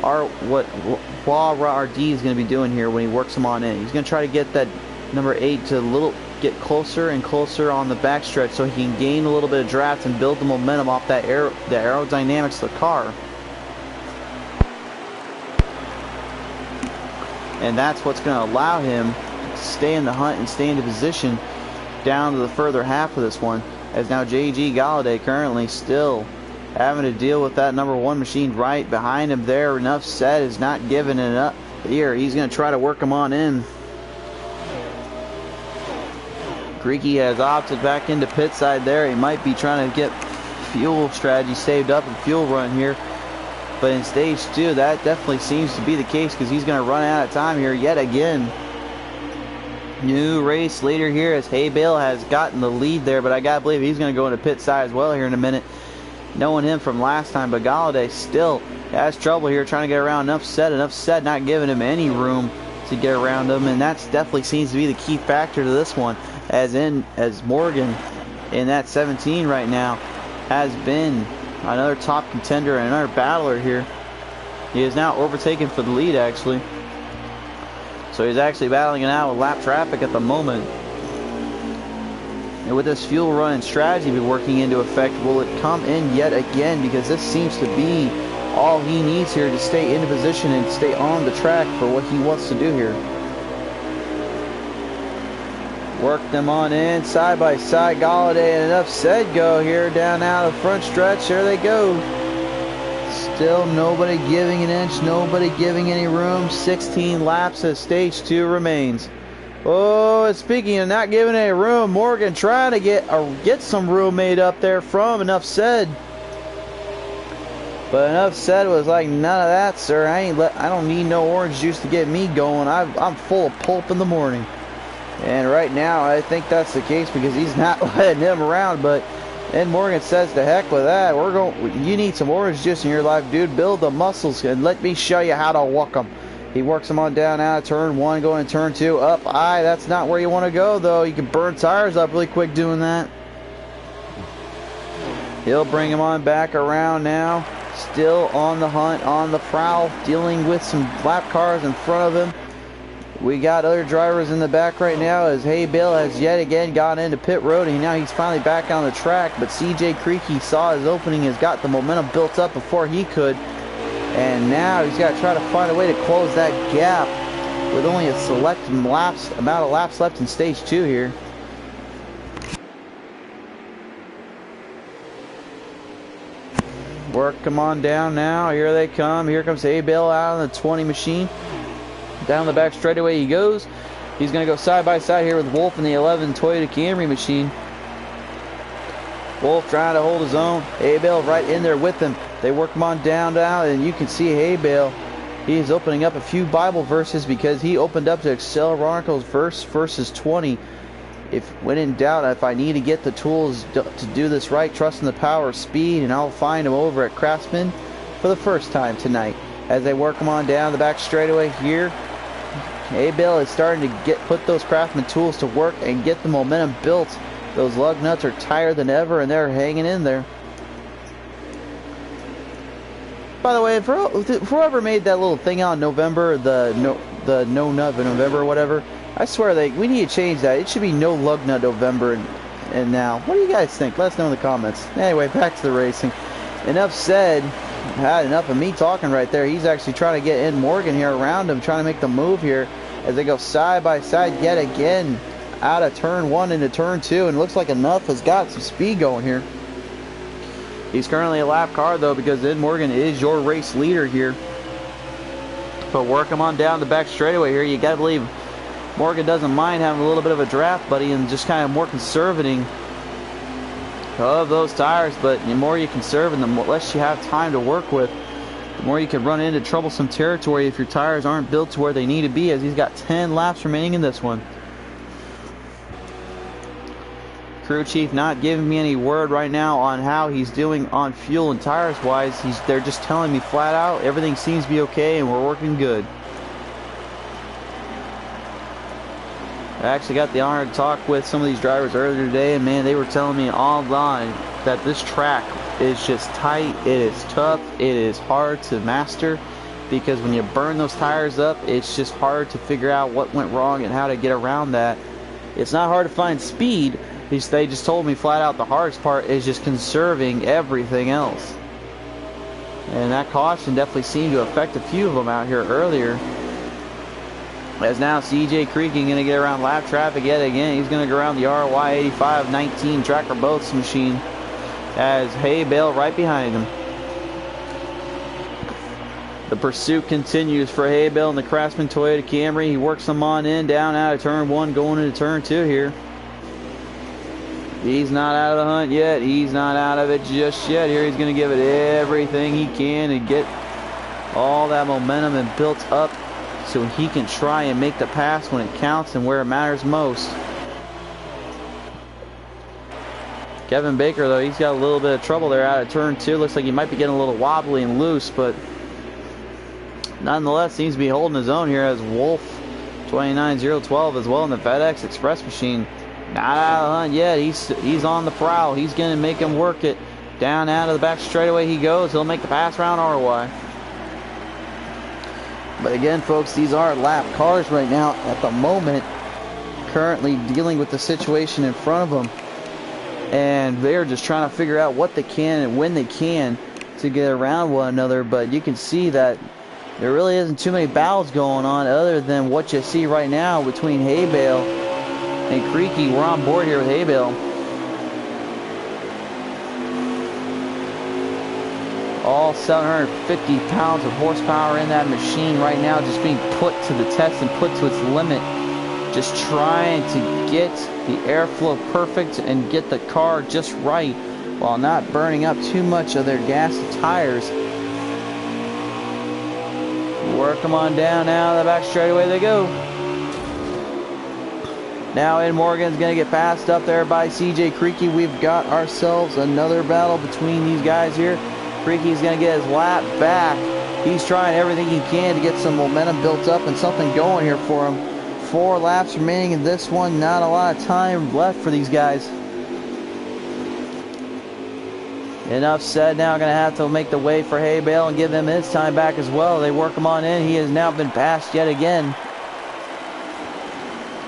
RD is going to be doing here when he works them on in. He's going to try to get that number 8 to get closer and closer on the backstretch so he can gain a little bit of draft and build the momentum off that the aerodynamics of the car. And that's what's going to allow him to stay in the hunt and stay into position down to the further half of this one. As now J.G. Galladay currently still having to deal with that number 1 machine right behind him there. Enough said is not giving it up here. He's going to try to work him on in. Greaky has opted back into pit side there. He might be trying to get fuel strategy saved up and fuel run here. But in stage 2, that definitely seems to be the case because he's going to run out of time here yet again. New race leader here as Hay Bale has gotten the lead there, but I got to believe he's going to go into pit side as well here in a minute. Knowing him from last time, but Galladay still has trouble here trying to get around Enough Said not giving him any room to get around him, and that definitely seems to be the key factor to this one, as Morgan in that 17 right now has been another top contender and another battler here. He is now overtaken for the lead actually. So he's actually battling it out with lap traffic at the moment. And with this fuel run and strategy be working into effect, will it come in yet again? Because this seems to be all he needs here to stay in position and stay on the track for what he wants to do here. Work them on in, side by side. Galladay and Enough Said go here down out the front stretch. There they go. Still nobody giving an inch, nobody giving any room. 16 laps as stage 2 remains. Oh, and speaking of not giving any room, Morgan trying to get some room made up there from Enough Said. But Enough Said was like, none of that, sir. I don't need no orange juice to get me going. I'm full of pulp in the morning. And right now, I think that's the case because he's not letting him around. But then Morgan says, "To heck with that. You need some orange juice in your life, dude. Build the muscles and let me show you how to walk them." He works them on down out of turn 1, going to turn 2, up. That's not where you want to go, though. You can burn tires up really quick doing that. He'll bring him on back around now. Still on the hunt, on the prowl, dealing with some lap cars in front of him. We got other drivers in the back right now as Hay Bale has yet again gone into pit road, and now he's finally back on the track. But CJ Creaky saw his opening, has got the momentum built up before he could, and now he's got to try to find a way to close that gap with only a select amount of laps left in stage 2 here. Work them on down now. Here they come. Here comes Hay Bale out on the 20 machine. Down the back straightaway he goes. He's going to go side by side here with Wolf in the 11 Toyota Camry machine. Wolf trying to hold his own. Hay Bale right in there with him. They work him on down, and you can see Hay Bale. He is opening up a few Bible verses because he opened up to Excel Chronicles verses 20. When in doubt, if I need to get the tools to do this right, trust in the power of speed, and I'll find him over at Craftsman for the first time tonight. As they work him on down the back straightaway here, Hay Bale is starting to put those Craftsman tools to work and get the momentum built. Those lug nuts are tighter than ever, and they're hanging in there. By the way, for whoever made that little thing out in November, the no nut of November or whatever, I swear we need to change that. It should be no lug nut November and now. What do you guys think? Let us know in the comments. Anyway, back to the racing. Enough said. Had enough of me talking right there. He's actually trying to get in Morgan here around him, trying to make the move here as they go side by side yet again out of turn 1 into turn 2, and it looks like Enough has got some speed going here. He's currently a lap car though, because Ed Morgan is your race leader here. But work him on down the back straightaway here. You gotta believe Morgan doesn't mind having a little bit of a draft buddy and just kind of more conserving of those tires. But the more you conserve and the less you have time to work with, the more you can run into troublesome territory if your tires aren't built to where they need to be, as he's got 10 laps remaining in this one. Crew chief not giving me any word right now on how he's doing on fuel and tires wise. They're just telling me flat out everything seems to be okay and we're working good. I actually got the honor to talk with some of these drivers earlier today, and man, they were telling me online that this track is just tight, it is tough, it is hard to master, because when you burn those tires up, it's just hard to figure out what went wrong and how to get around that. It's not hard to find speed, they just told me flat out the hardest part is just conserving everything else. And that caution definitely seemed to affect a few of them out here earlier. As now CJ Creaky going to get around lap traffic yet again. He's going to go around the RY 85-19 Tracker Boats machine, as Hay Bale right behind him. The pursuit continues for Hay Bale and the Craftsman Toyota Camry. He works them on in, down out of turn 1, going into turn 2 here. He's not out of the hunt yet. He's not out of it just yet. Here he's going to give it everything he can and get all that momentum and built up, so he can try and make the pass when it counts and where it matters most. Kevin Baker, though, he's got a little bit of trouble there out of turn 2. Looks like he might be getting a little wobbly and loose, but nonetheless seems to be holding his own here, as Wolf 29012 as well in the FedEx Express machine. Not out of the hunt yet. He's on the prowl. He's going to make him work it. Down out of the back straightaway he goes. He'll make the pass around RY. But again, folks, these are lap cars right now at the moment, currently dealing with the situation in front of them. And they're just trying to figure out what they can and when they can to get around one another. But you can see that there really isn't too many battles going on other than what you see right now between Hay Bale and Creaky. We're on board here with Hay Bale. All 750 pounds of horsepower in that machine right now, just being put to the test and put to its limit. Just trying to get the airflow perfect and get the car just right while not burning up too much of their gas and tires. Work them on down now, the back straightaway they go. Now Ed Morgan's going to get passed up there by CJ Creaky. We've got ourselves another battle between these guys here. Creaky's going to get his lap back. He's trying everything he can to get some momentum built up and something going here for him. 4 laps remaining in this one. Not a lot of time left for these guys. Enough said. Now going to have to make the way for Hay Bale and give him his time back as well. They work him on in. He has now been passed yet again.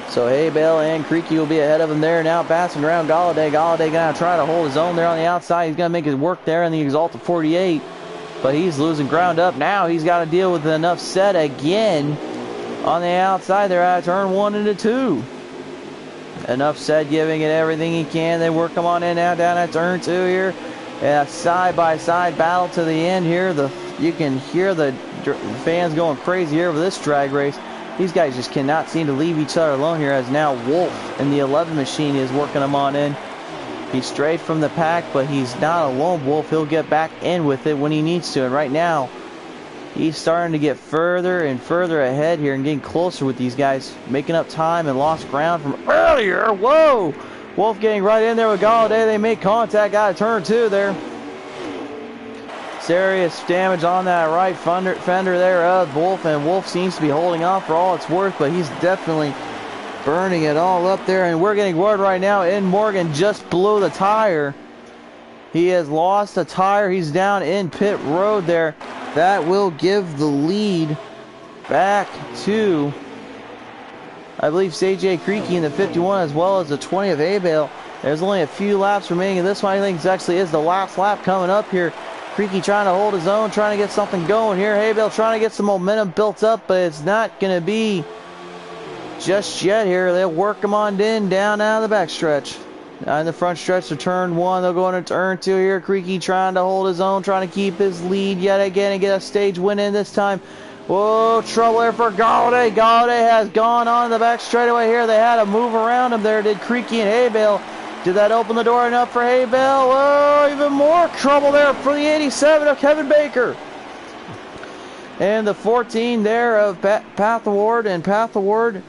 So Hay Bale and Creaky will be ahead of him there. Now passing around Galladay. Galladay going to try to hold his own there on the outside. He's going to make his work there in the Exalted 48. But he's losing ground up. Now he's got to deal with Enough Said again on the outside. They're out of turn 1 into 2. Enough Said giving it everything he can. They work him on in now down at turn 2 here. And a side-by-side battle to the end here. You can hear the fans going crazy here with this drag race. These guys just cannot seem to leave each other alone here, as now Wolf in the 11 machine is working them on in. He's strayed from the pack, but he's not a lone wolf. He'll get back in with it when he needs to. And right now, he's starting to get further and further ahead here and getting closer with these guys, making up time and lost ground from earlier. Whoa! Wolf getting right in there with Galladay. They make contact out of turn 2 there. Serious damage on that right fender there of Wolf, and Wolf seems to be holding on for all it's worth, but he's definitely burning it all up there. And we're getting word right now, Ed Morgan just blew the tire. He has lost a tire. He's down in pit road there. That will give the lead back to, I believe, CJ Creaky in the 51 as well as the 20 of Hay Bale. There's only a few laps remaining in this one. I think it actually is the last lap coming up here. Creaky trying to hold his own, trying to get something going here. Hay Bale trying to get some momentum built up, but it's not going to be just yet here. They'll work him on in down out of the backstretch. In the front stretch to turn 1, they'll go into turn 2 here. Creaky trying to hold his own, trying to keep his lead yet again and get a stage win in this time. Whoa, trouble there for Galladay. Galladay has gone on the back straightaway here. They had to move around him there, did Creaky and Hay Bale. Did that open the door enough for Hay Bale? Whoa, even more trouble there for the 87 of Kevin Baker. And the 14 there of Path Award, and Path Award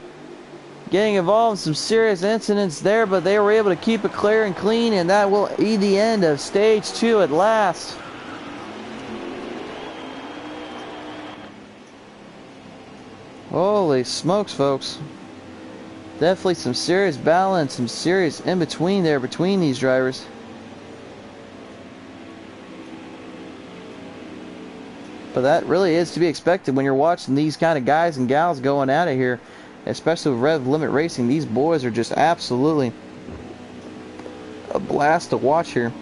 getting involved in some serious incidents there, but they were able to keep it clear and clean, and that will be the end of stage 2 at last. Holy smokes, folks. Definitely some serious battle and some serious in between there between these drivers. But that really is to be expected when you're watching these kind of guys and gals going at it here, especially with RevLimit Racing. These boys are just absolutely a blast to watch here.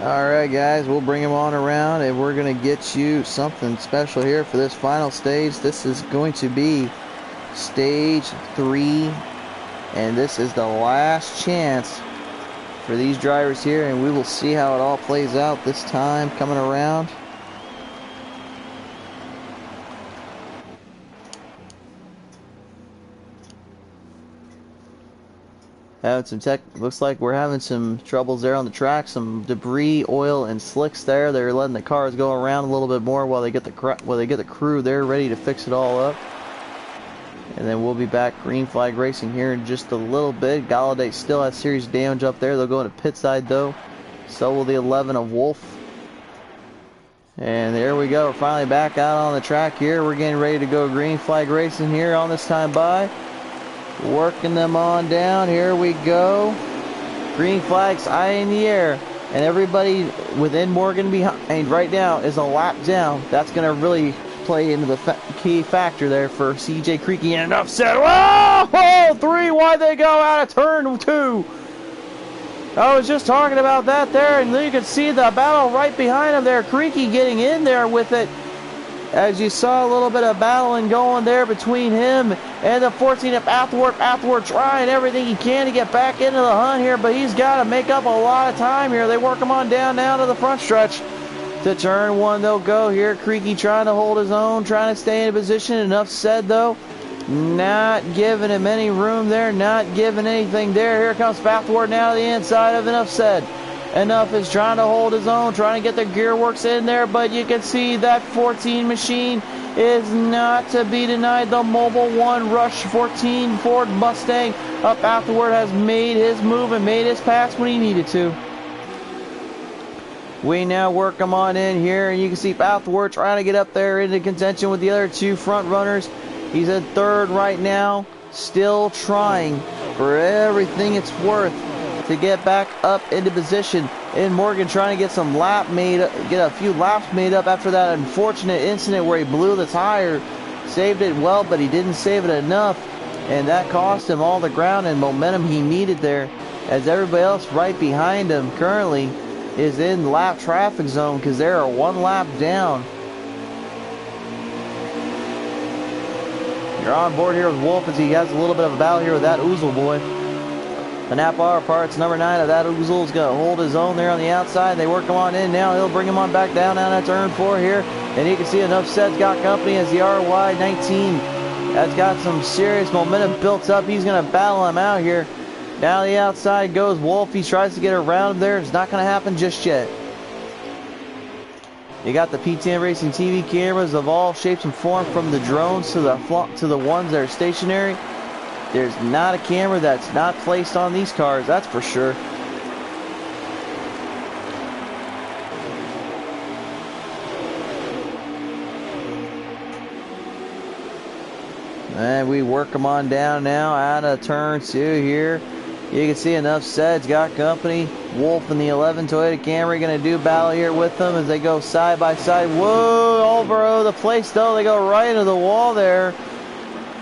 Alright guys, we'll bring him on around and we're going to get you something special here for this final stage. This is going to be stage 3, and this is the last chance for these drivers here, and we will see how it all plays out this time coming around. Having some tech, looks like we're having some troubles there on the track, some debris, oil, and slicks there. They're letting the cars go around a little bit more while they get the crew there ready to fix it all up. And then we'll be back green flag racing here in just a little bit. Galladay still has serious damage up there. They'll go into pit side though. So will the 11 of Wolf. And there we go. We're finally back out on the track here. We're getting ready to go green flag racing here on this time by. Working them on down. Here we go. Green flags high in the air. And everybody within Morgan behind right now is a lap down. That's going to really play into the key factor there for CJ Creaky. And enough said. Whoa! 3 wide they go out of turn 2. I was just talking about that there. And you can see the battle right behind him there. Creaky getting in there with it. As you saw a little bit of battling going there between him and the 14 of Athwarp. Athwarp trying everything he can to get back into the hunt here, but he's got to make up a lot of time here. They work him on down now to the front stretch. To turn 1 they'll go here. Creaky trying to hold his own, trying to stay in position. Enough said though. Not giving him any room there, not giving anything there. Here comes Athwarp now to the inside of Enough said. Enough is trying to hold his own, trying to get the gearworks in there, but you can see that 14 machine is not to be denied. The Mobile 1 Rush 14 Ford Mustang up afterward has made his move and made his pass when he needed to. We now work him on in here, and you can see Athwarp trying to get up there into contention with the other 2 front runners. He's in 3rd right now, still trying for everything it's worth to get back up into position. In Morgan trying to get some get a few laps made up after that unfortunate incident where he blew the tire. Saved it well, but he didn't save it enough, and that cost him all the ground and momentum he needed there, as everybody else right behind him currently is in lap traffic zone because they are 1 lap down. You're on board here with Wolf as he has a little bit of a battle here with that Oozle boy. The Napa Parts number 9 of that Oozle is going to hold his own there on the outside. They work him on in now. He'll bring him on back down at turn 4 here. And you can see Enough said's got company as the RY19 has got some serious momentum built up. He's going to battle him out here. Down the outside goes Wolf. He tries to get around him there. It's not going to happen just yet. You got the P10 Racing TV cameras of all shapes and forms, from the drones to the ones that are stationary. There's not a camera that's not placed on these cars, that's for sure. And we work them on down now out of turn 2 here. You can see Enough said's got company. Wolf and the 11 Toyota Camry going to do battle here with them as they go side by side. Whoa, over the place though. They go right into the wall there.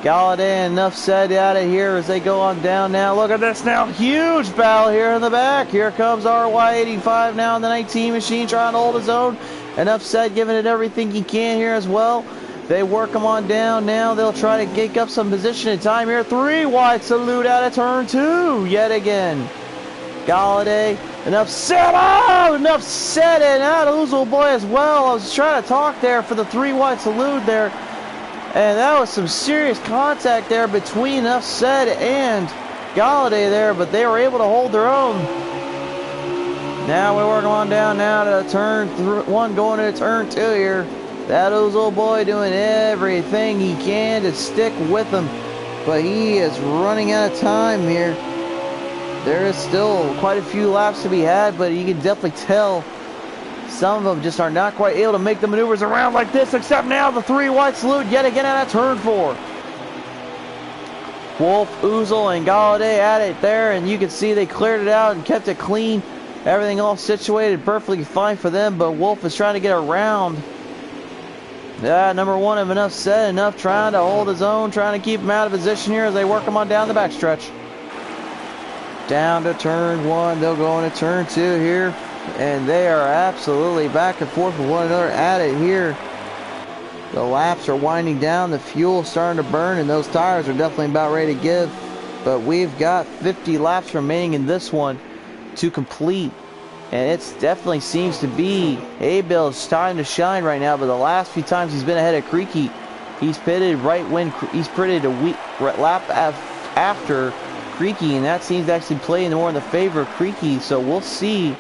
Galladay and Enough said out of here as they go on down now. Look at this now. Huge battle here in the back. Here comes RY85 now in the 19 machine trying to hold his own. Enough said giving it everything he can here as well. They work him on down now. They'll try to get up some position in time here. 3 wide salute out of turn 2 yet again. Galladay, Enough said. Oh, Enough said it. Out Oozle boy as well. I was trying to talk there for the 3 wide salute there. And that was some serious contact there between Enough said and Galladay there, but they were able to hold their own. Now we work on down now to turn 1 going to turn 2 here. That old boy doing everything he can to stick with him, but he is running out of time here. There is still quite a few laps to be had, but you can definitely tell some of them just are not quite able to make the maneuvers around like this, except now the 3 wide salute yet again out of turn 4. Wolf, Oozle, and Galladay at it there, and you can see they cleared it out and kept it clean. Everything all situated perfectly fine for them, but Wolf is trying to get around. Number 1 of enough said, enough trying to hold his own, trying to keep him out of position here as they work him on down the backstretch. Down to turn 1, they'll go into turn 2 here, and they are absolutely back and forth with one another at it here. The laps are winding down, the fuel is starting to burn, and those tires are definitely about ready to give. But we've got 50 laps remaining in this one to complete. And it definitely seems to be Abel is starting to shine right now, but the last few times he's been ahead of Creaky, he's pitted right when he's pitted a lap after Creaky, and that seems to actually play more in the favor of Creaky. So we'll see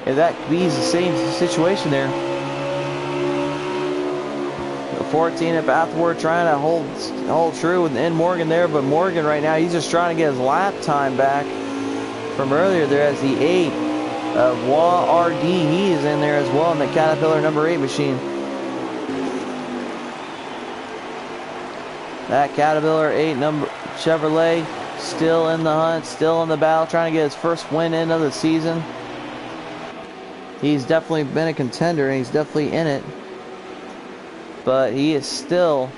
if that be the same situation there. The 14 at Bathward trying to hold true with N. Morgan there, but Morgan right now he's just trying to get his lap time back from earlier there as the 8. Wah RD, he is in there as well in the Caterpillar number 8 machine. That Caterpillar 8 number Chevrolet still in the hunt, still in the battle, trying to get his first win in of the season. He's definitely been a contender and he's definitely in it, but he is still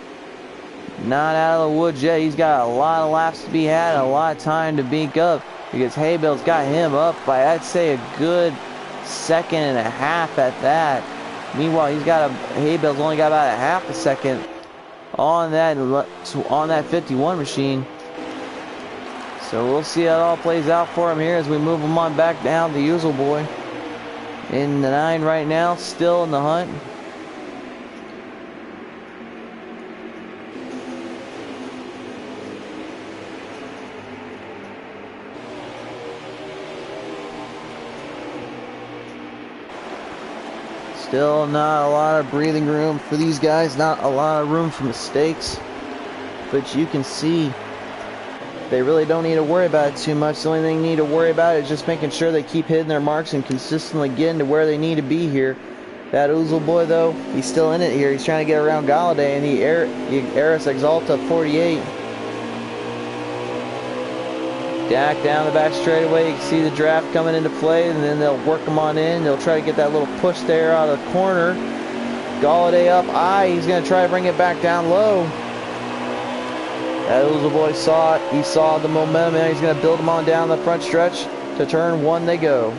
not out of the woods yet. He's got a lot of laps to be had and a lot of time to beak up, because Haybell's got him up by, I'd say, a good 1.5 seconds at that. Meanwhile, Haybell's only got about a half a second on that 51 machine. So we'll see how it all plays out for him here as we move him on back down to Usual Boy. In the 9 right now, still in the hunt. Still not a lot of breathing room for these guys, not a lot of room for mistakes. But you can see they really don't need to worry about it too much. The only thing they need to worry about is just making sure they keep hitting their marks and consistently getting to where they need to be here. That Oozle boy, though, he's still in it here. He's trying to get around Galladay in the Aris Exalta 48. Back down the back straightaway, you can see the draft coming into play, and then they'll work them on in. They'll try to get that little push there out of the corner. Galladay up high, he's going to try to bring it back down low. That Oozle boy saw it. He saw the momentum, and he's going to build them on down the front stretch. To turn 1 they go.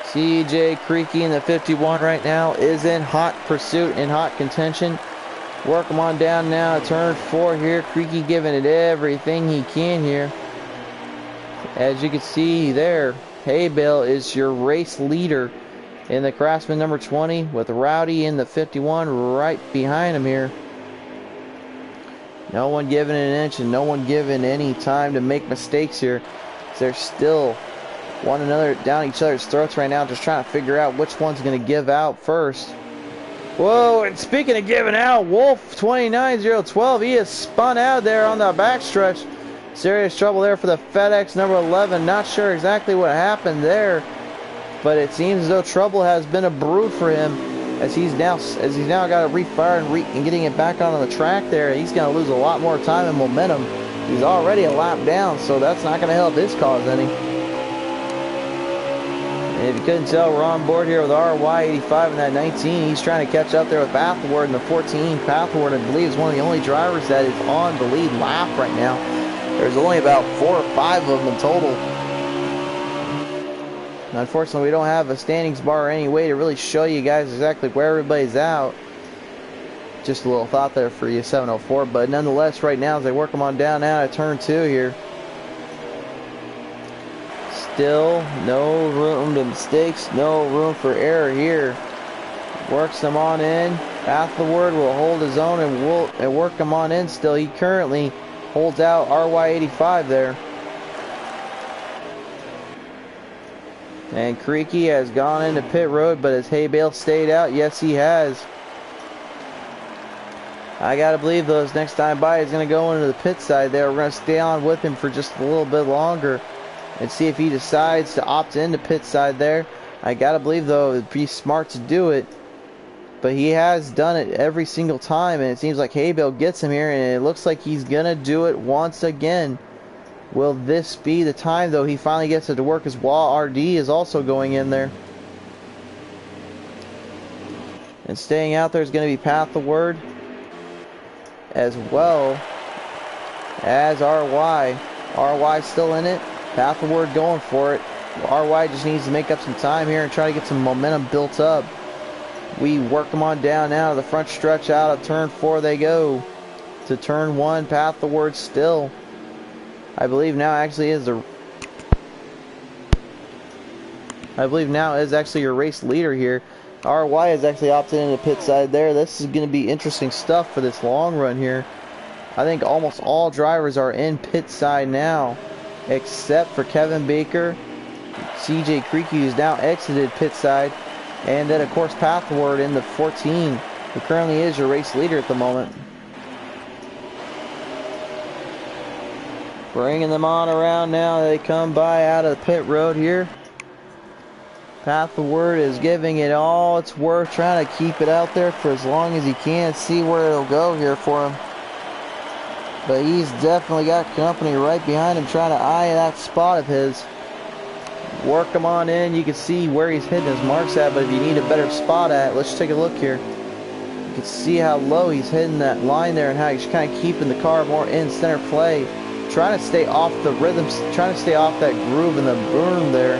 CJ Creaky in the 51 right now is in hot pursuit, in hot contention. Work him on down now to turn 4 here. Creaky giving it everything he can here. As you can see there, Haybell is your race leader in the Craftsman number 20, with Rowdy in the 51 right behind him here. No one giving an inch and no one giving any time to make mistakes here. They're still one another down each other's throats right now, just trying to figure out which one's going to give out first. Whoa, and speaking of giving out, Wolf 29012, he is spun out there on the backstretch. Serious trouble there for the FedEx number 11. Not sure exactly what happened there, but it seems as though trouble has been brewed for him as he's now got to refire and getting it back onto the track there. He's going to lose a lot more time and momentum. He's already a lap down, so that's not going to help his cause any. And if you couldn't tell, we're on board here with RY85 in that 19. He's trying to catch up there with Pathward in the 14. Pathward, I believe, is one of the only drivers that is on the lead lap right now. There's only about 4 or 5 of them in total. And unfortunately, we don't have a standings bar or any way to really show you guys exactly where everybody's out. Just a little thought there for you, 704. But nonetheless, right now, as they work them on down now at turn 2 here. Still no room to mistakes, no room for error here. Works them on in. Afterward will hold his own and work him on in still. He currently holds out RY85 there. And Creaky has gone into pit road, but has hay bale stayed out? Yes, he has. I gotta believe those next time by he's gonna go into the pit side there. We're gonna stay on with him for just a little bit longer and see if he decides to opt into pit side there. I gotta believe though it'd be smart to do it, but he has done it every single time, and it seems like hay bale gets him here, and it looks like he's gonna do it once again. Will this be the time though he finally gets it to work, as Wall RD is also going in there? And staying out there is going to be Path of Word, as well as RY. RY's still in it. Path of Word going for it. RY just needs to make up some time here and try to get some momentum built up. We work them on down now to the front stretch. Out of turn 4 they go to turn 1. Path of Word still, I believe now actually is the actually your race leader here. RY has actually opted into pit side there. This is going to be interesting stuff for this long run here. I think almost all drivers are in pit side now, except for Kevin Baker, CJ Creaky, who's now exited pit side, and then of course Pathward in the 14, who currently is your race leader at the moment. Bringing them on around now. They come by out of the pit road here. Path of Word is giving it all it's worth, trying to keep it out there for as long as he can, see where it'll go here for him. But he's definitely got company right behind him trying to eye that spot of his. Work him on in. You can see where he's hitting his marks at, but if you need a better spot at, let's take a look here. You can see how low he's hitting that line there and how he's kind of keeping the car more in center play. Trying to stay off the rhythm, trying to stay off that groove in the boom there.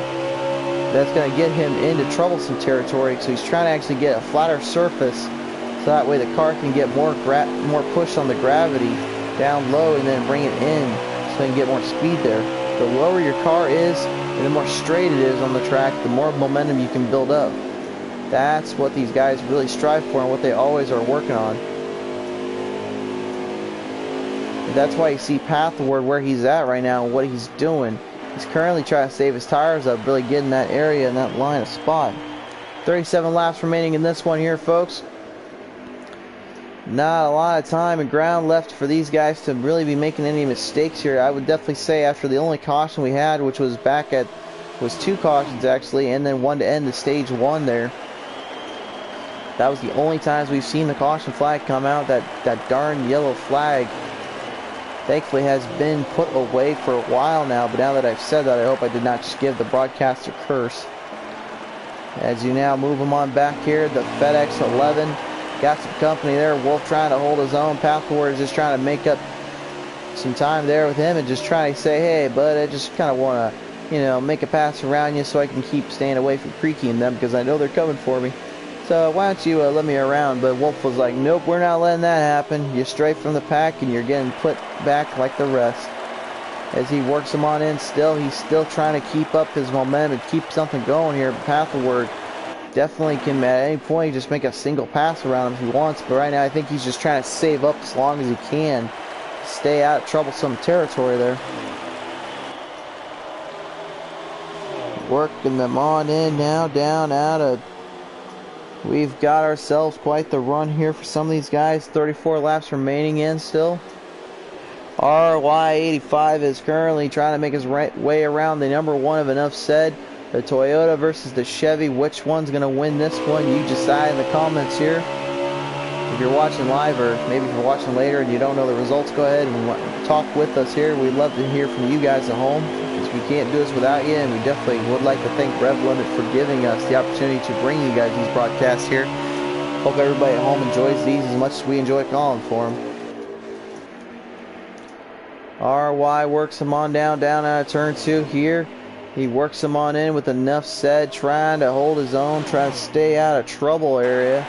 That's going to get him into troublesome territory, so he's trying to actually get a flatter surface, so that way the car can get more push on the gravity down low and then bring it in, so they can get more speed there. The lower your car is and the more straight it is on the track, the more momentum you can build up. That's what these guys really strive for and what they always are working on. And that's why you see Pathward where he's at right now and what he's doing. He's currently trying to save his tires up, really getting that area and that line of spot. 37 laps remaining in this one here, folks. Not a lot of time and ground left for these guys to really be making any mistakes here. I would definitely say after the only caution we had, which was was 2 cautions actually, and then 1 to end the stage 1 there. That was the only times we've seen the caution flag come out. That darn yellow flag thankfully has been put away for a while now, but now that I've said that, I hope I did not just give the broadcaster curse. As you now move them on back here, the FedEx 11 got some company there. Wolf trying to hold his own. Pathward is just trying to make up some time there with him and just trying to say, hey bud, I just kind of want to, you know, make a pass around you so I can keep staying away from Creaky and them, because I know they're coming for me. So why don't you let me around? But Wolf was like, nope, we're not letting that happen. You're straight from the pack and you're getting put back like the rest. As he works him on in still, he's still trying to keep up his momentum and keep something going here. Pathward definitely can at any point just make a single pass around him if he wants, but right now I think he's just trying to save up as long as he can. Stay out of troublesome territory there. Working them on in now, down out of... We've got ourselves quite the run here for some of these guys. 34 laps remaining in still. RY85 is currently trying to make his way around the number 1 of Enough Said. The Toyota versus the Chevy. Which one's going to win this one? You decide in the comments here. If you're watching live, or maybe if you're watching later and you don't know the results, go ahead and talk with us here. We'd love to hear from you guys at home, because we can't do this without you, and we definitely would like to thank RevLimit for giving us the opportunity to bring you guys these broadcasts here. Hope everybody at home enjoys these as much as we enjoy calling for them. RY works him on down out of turn 2 here. He works him on in with Enough Said, trying to hold his own, trying to stay out of trouble area.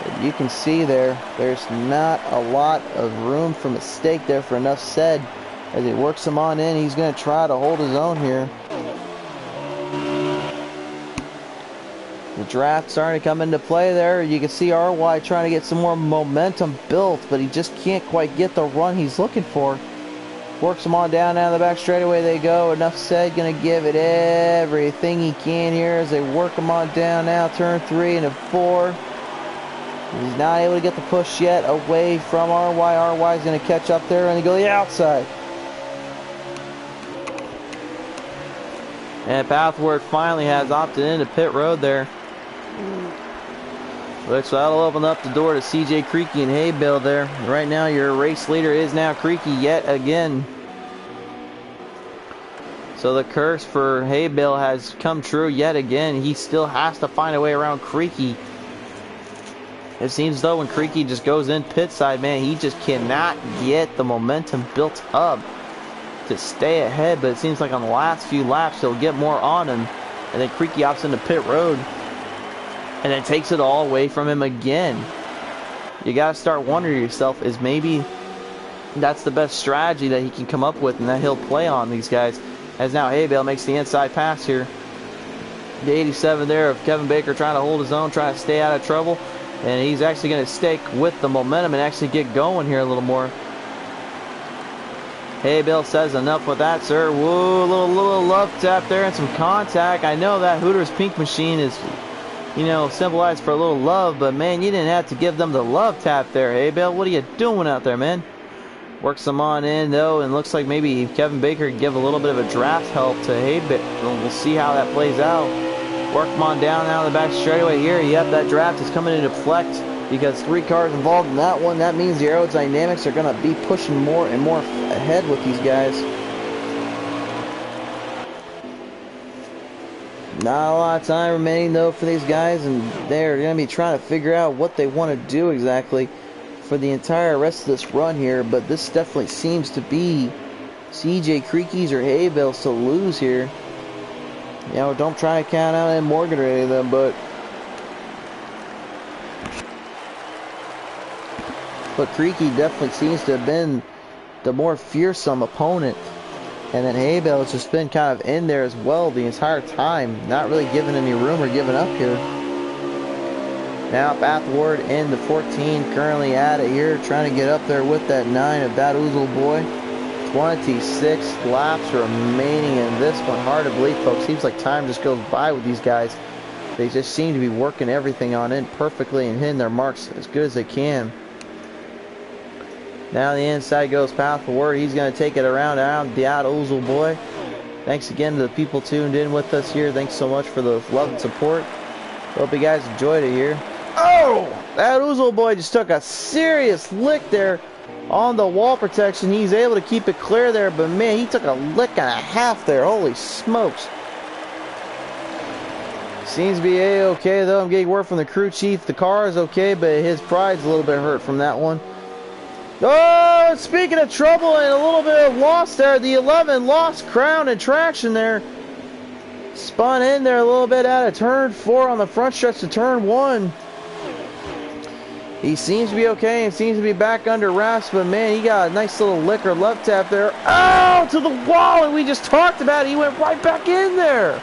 But you can see there's not a lot of room for mistake there for Enough Said. As he works him on in, he's going to try to hold his own here. The draft starting to come into play there. You can see RY trying to get some more momentum built, but he just can't quite get the run he's looking for. Works them on down the back straightaway they go. Enough said, gonna give it everything he can here as they work them on down now. Turn 3 into 4. He's not able to get the push yet away from RY. RY is gonna catch up there and they go to the outside. And Pathward finally has opted into pit road there. Looks so that'll open up the door to CJ Creaky and Haybill there. Right now your race leader is now Creaky yet again. So the curse for Haybill has come true yet again. He still has to find a way around Creaky. It seems though when Creaky just goes in pit side, man, he just cannot get the momentum built up to stay ahead. But it seems like on the last few laps he'll get more on him, and then Creaky opts into pit road and then takes it all away from him again. You gotta start wondering yourself, is maybe that's the best strategy that he can come up with and that he'll play on these guys. As now Haybill makes the inside pass here. The 87 there of Kevin Baker trying to hold his own, trying to stay out of trouble. And he's actually going to stick with the momentum and actually get going here a little more. Haybill says enough with that, sir. Whoa, little love tap there and some contact. I know that Hooters pink machine is, you know, symbolized for a little love, but man, you didn't have to give them the love tap there, Haybill. What are you doing out there, man? Works them on in though, and looks like maybe Kevin Baker can give a little bit of a draft help to Haybill. We'll see how that plays out. Work them on down now the back straightaway here. Yep, that draft is coming into effect because 3 cars involved in that one. That means the aerodynamics are going to be pushing more and more ahead with these guys. Not a lot of time remaining though for these guys, and they're going to be trying to figure out what they want to do exactly for the entire rest of this run here. But this definitely seems to be CJ Creaky's or Haybill's to lose here. You know, don't try to count out Ed Morgan or any of them, but Creaky definitely seems to have been the more fearsome opponent. And then Haybill has just been kind of in there as well the entire time, not really giving any room or giving up here. Now Pathward in the 14, currently at it here, trying to get up there with that 9 of that Oozle boy. 26 laps remaining in this one. Hard to believe, folks. Seems like time just goes by with these guys. They just seem to be working everything on in perfectly and hitting their marks as good as they can. Now the inside goes Pathward. He's going to take it around the out Oozle boy. Thanks again to the people tuned in with us here. Thanks so much for the love and support. Hope you guys enjoyed it here. Oh! That Oozle boy just took a serious lick there on the wall protection. He's able to keep it clear there, but man, he took a lick and a half there. Holy smokes. Seems to be a-okay though. I'm getting word from the crew chief. The car is okay, but his pride's a little bit hurt from that one. Oh, speaking of trouble and a little bit of loss there, the 11 lost crown and traction there. Spun in there a little bit out of turn 4 on the front stretch to turn 1. He seems to be okay and seems to be back under wraps, but man, he got a nice little lick or love tap there. Oh, to the wall, and we just talked about it. He went right back in there.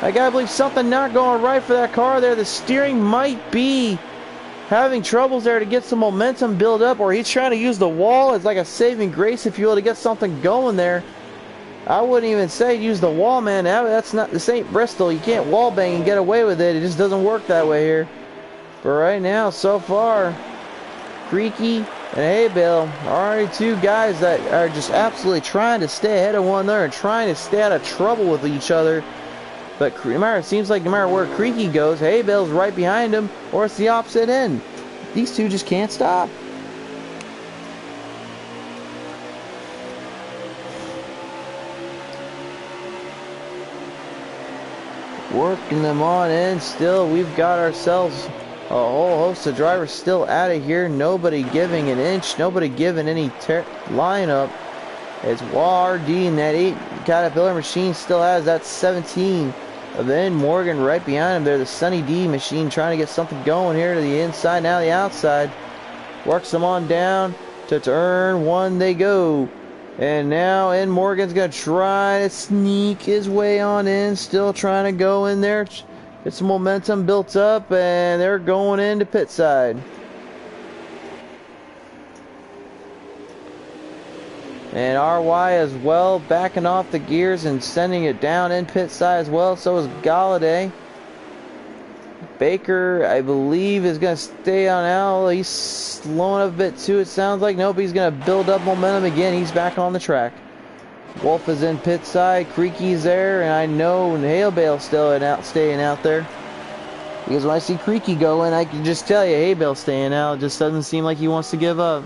I gotta believe something not going right for that car there. The steering might be having troubles there to get some momentum build up, or he's trying to use the wall as like a saving grace, if you will, to get something going there. I wouldn't even say use the wall, man. That's not, this ain't Bristol. You can't wall bang and get away with it. It just doesn't work that way here. But right now, so far, Creaky and Haybill are already 2 guys that are just absolutely trying to stay ahead of one another and trying to stay out of trouble with each other. But it seems like no matter where Creaky goes, Haybill's right behind him, or it's the opposite end. These 2 just can't stop. Working them on in still. We've got ourselves a whole host of drivers still out of here. Nobody giving an inch. Nobody giving any lineup. It's RD and that 8 Caterpillar machine still has that 17. And then Morgan right behind him there. The Sunny D machine trying to get something going here to the inside, now the outside. Works them on down to turn 1 they go. And now Ed Morgan's going to try to sneak his way on in. Still trying to go in there. Get some momentum built up. And they're going into pit side. And RY as well, backing off the gears and sending it down in pit side as well. So is Galladay. Baker, I believe, is going to stay on out. He's slowing up a bit too, it sounds like. Nope, he's going to build up momentum again. He's back on the track. Wolf is in pit side. Creaky's there. And I know Hailbale's still staying out there. Because when I see Creaky going, I can just tell you, Hailbale's staying out. It just doesn't seem like he wants to give up.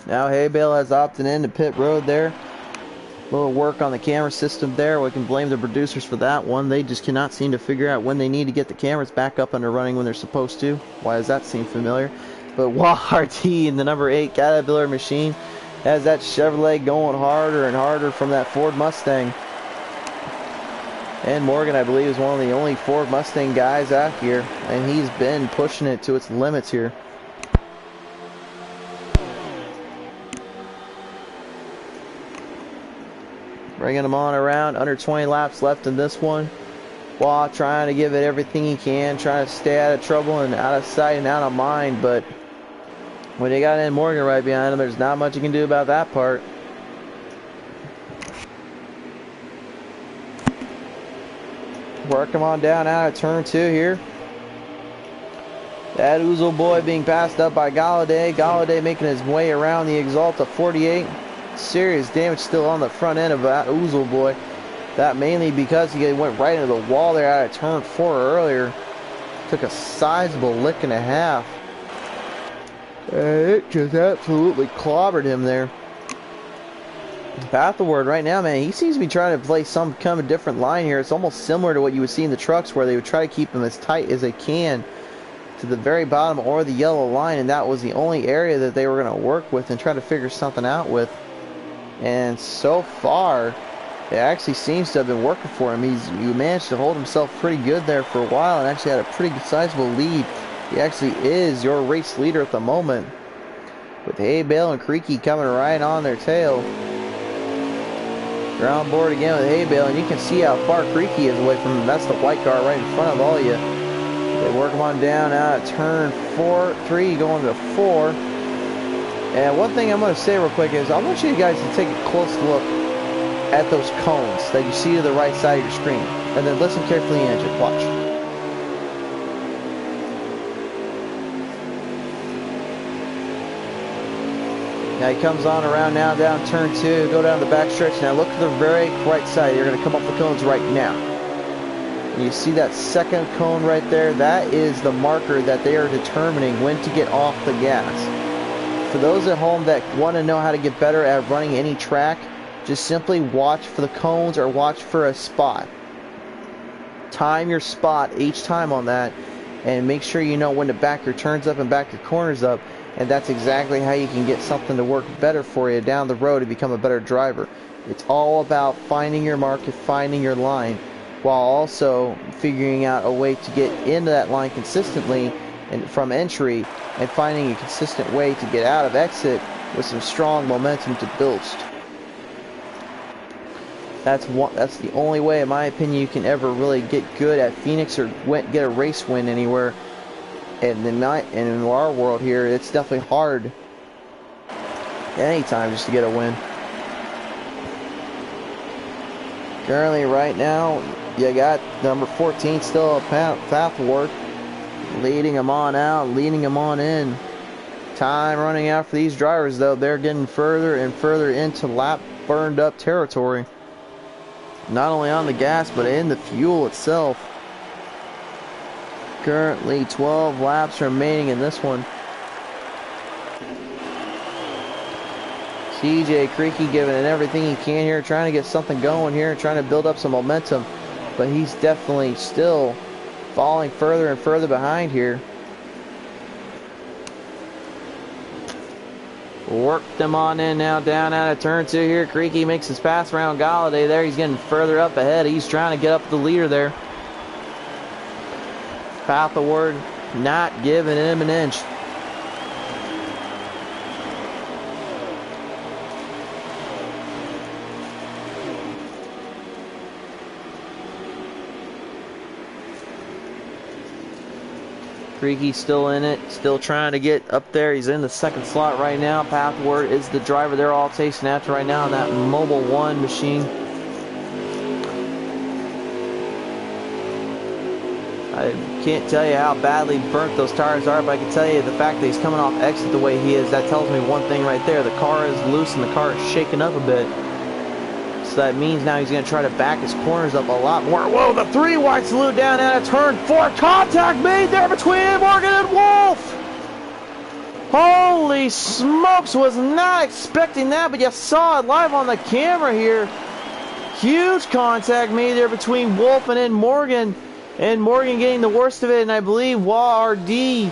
Now Haybale has opted in to pit road there. A little work on the camera system there. We can blame the producers for that one. They just cannot seem to figure out when they need to get the cameras back up and running when they're supposed to. Why does that seem familiar? But RT in the number 8 Caterpillar machine has that Chevrolet going harder and harder from that Ford Mustang. And Morgan, I believe, is one of the only Ford Mustang guys out here. And he's been pushing it to its limits here. Bringing him on around, under 20 laps left in this one. While trying to give it everything he can, trying to stay out of trouble and out of sight and out of mind. But when they got in Morgan right behind him, there's not much you can do about that part. Work him on down out of turn 2 here. That Ouzel boy being passed up by Galladay. Galladay making his way around the Exalta 48. Serious damage still on the front end of that Ouzel boy. That mainly because he went right into the wall there out of turn 4 earlier. Took a sizable lick and a half. It just absolutely clobbered him there. Bathward right now, man, he seems to be trying to play some kind of different line here. It's almost similar to what you would see in the trucks, where they would try to keep him as tight as they can to the very bottom or the yellow line, and that was the only area that they were going to work with and try to figure something out with. And so far, it actually seems to have been working for him. He managed to hold himself pretty good there for a while and actually had a pretty sizable lead. He actually is your race leader at the moment, with Haybale and Creaky coming right on their tail. They're on board again with Haybale, and you can see how far Creaky is away from him. That's the white car right in front of all you. They work him on down out of turn 3 going to 4. And one thing I'm going to say real quick is I want you guys to take a close look at those cones that you see to the right side of your screen. And then listen carefully to the engine. Watch. Now he comes on around now down turn 2. Go down the back stretch. Now look to the very right side. You're going to come up the cones right now. And you see that second cone right there? That is the marker that they are determining when to get off the gas. For those at home that want to know how to get better at running any track, just simply watch for the cones or watch for a spot. Time your spot each time on that, and make sure you know when to back your turns up and back your corners up, and that's exactly how you can get something to work better for you down the road to become a better driver. It's all about finding your market, finding your line, while also figuring out a way to get into that line consistently and from entry, and finding a consistent way to get out of exit with some strong momentum to boost. That's the only way, in my opinion, you can ever really get good at Phoenix or get a race win anywhere. And in our world here, it's definitely hard anytime just to get a win. Currently, right now, you got number 14 still a Pathward. Leading them on out, leading them on in. Time running out for these drivers, though. They're getting further and further into lap burned up territory. Not only on the gas, but in the fuel itself. Currently 12 laps remaining in this one. CJ Creaky giving it everything he can here, trying to get something going here, trying to build up some momentum. But he's definitely still falling further and further behind here. Work them on in now, down out of turn 2 here. Creaky makes his pass around Galladay there. He's getting further up ahead. He's trying to get up the leader there. Path of Word not giving him an inch. Creaky still in it, still trying to get up there. He's in the second slot right now. Path of Word is the driver they're all chasing after right now on that Mobile 1 machine. I can't tell you how badly burnt those tires are, but I can tell you the fact that he's coming off exit the way he is, that tells me one thing right there. The car is loose and the car is shaking up a bit. So that means now he's going to try to back his corners up a lot more. Whoa, the 3 wide salute down out of turn 4. Contact made there between Morgan and Wolf. Holy smokes, was not expecting that, but you saw it live on the camera here. Huge contact made there between Wolf and then Morgan. And Morgan getting the worst of it, and I believe RD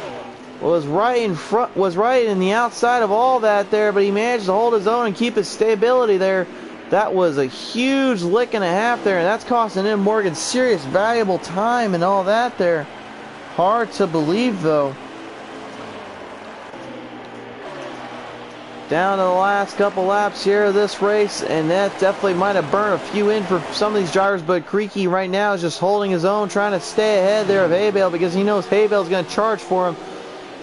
was right in front, was right in the outside of all that there, but he managed to hold his own and keep his stability there. That was a huge lick and a half there, and that's costing him Morgan serious valuable time and all that there. Hard to believe though. Down to the last couple laps here of this race, and that definitely might have burned a few in for some of these drivers, but Creaky right now is just holding his own, trying to stay ahead there of Haybale because he knows Haybale's going to charge for him.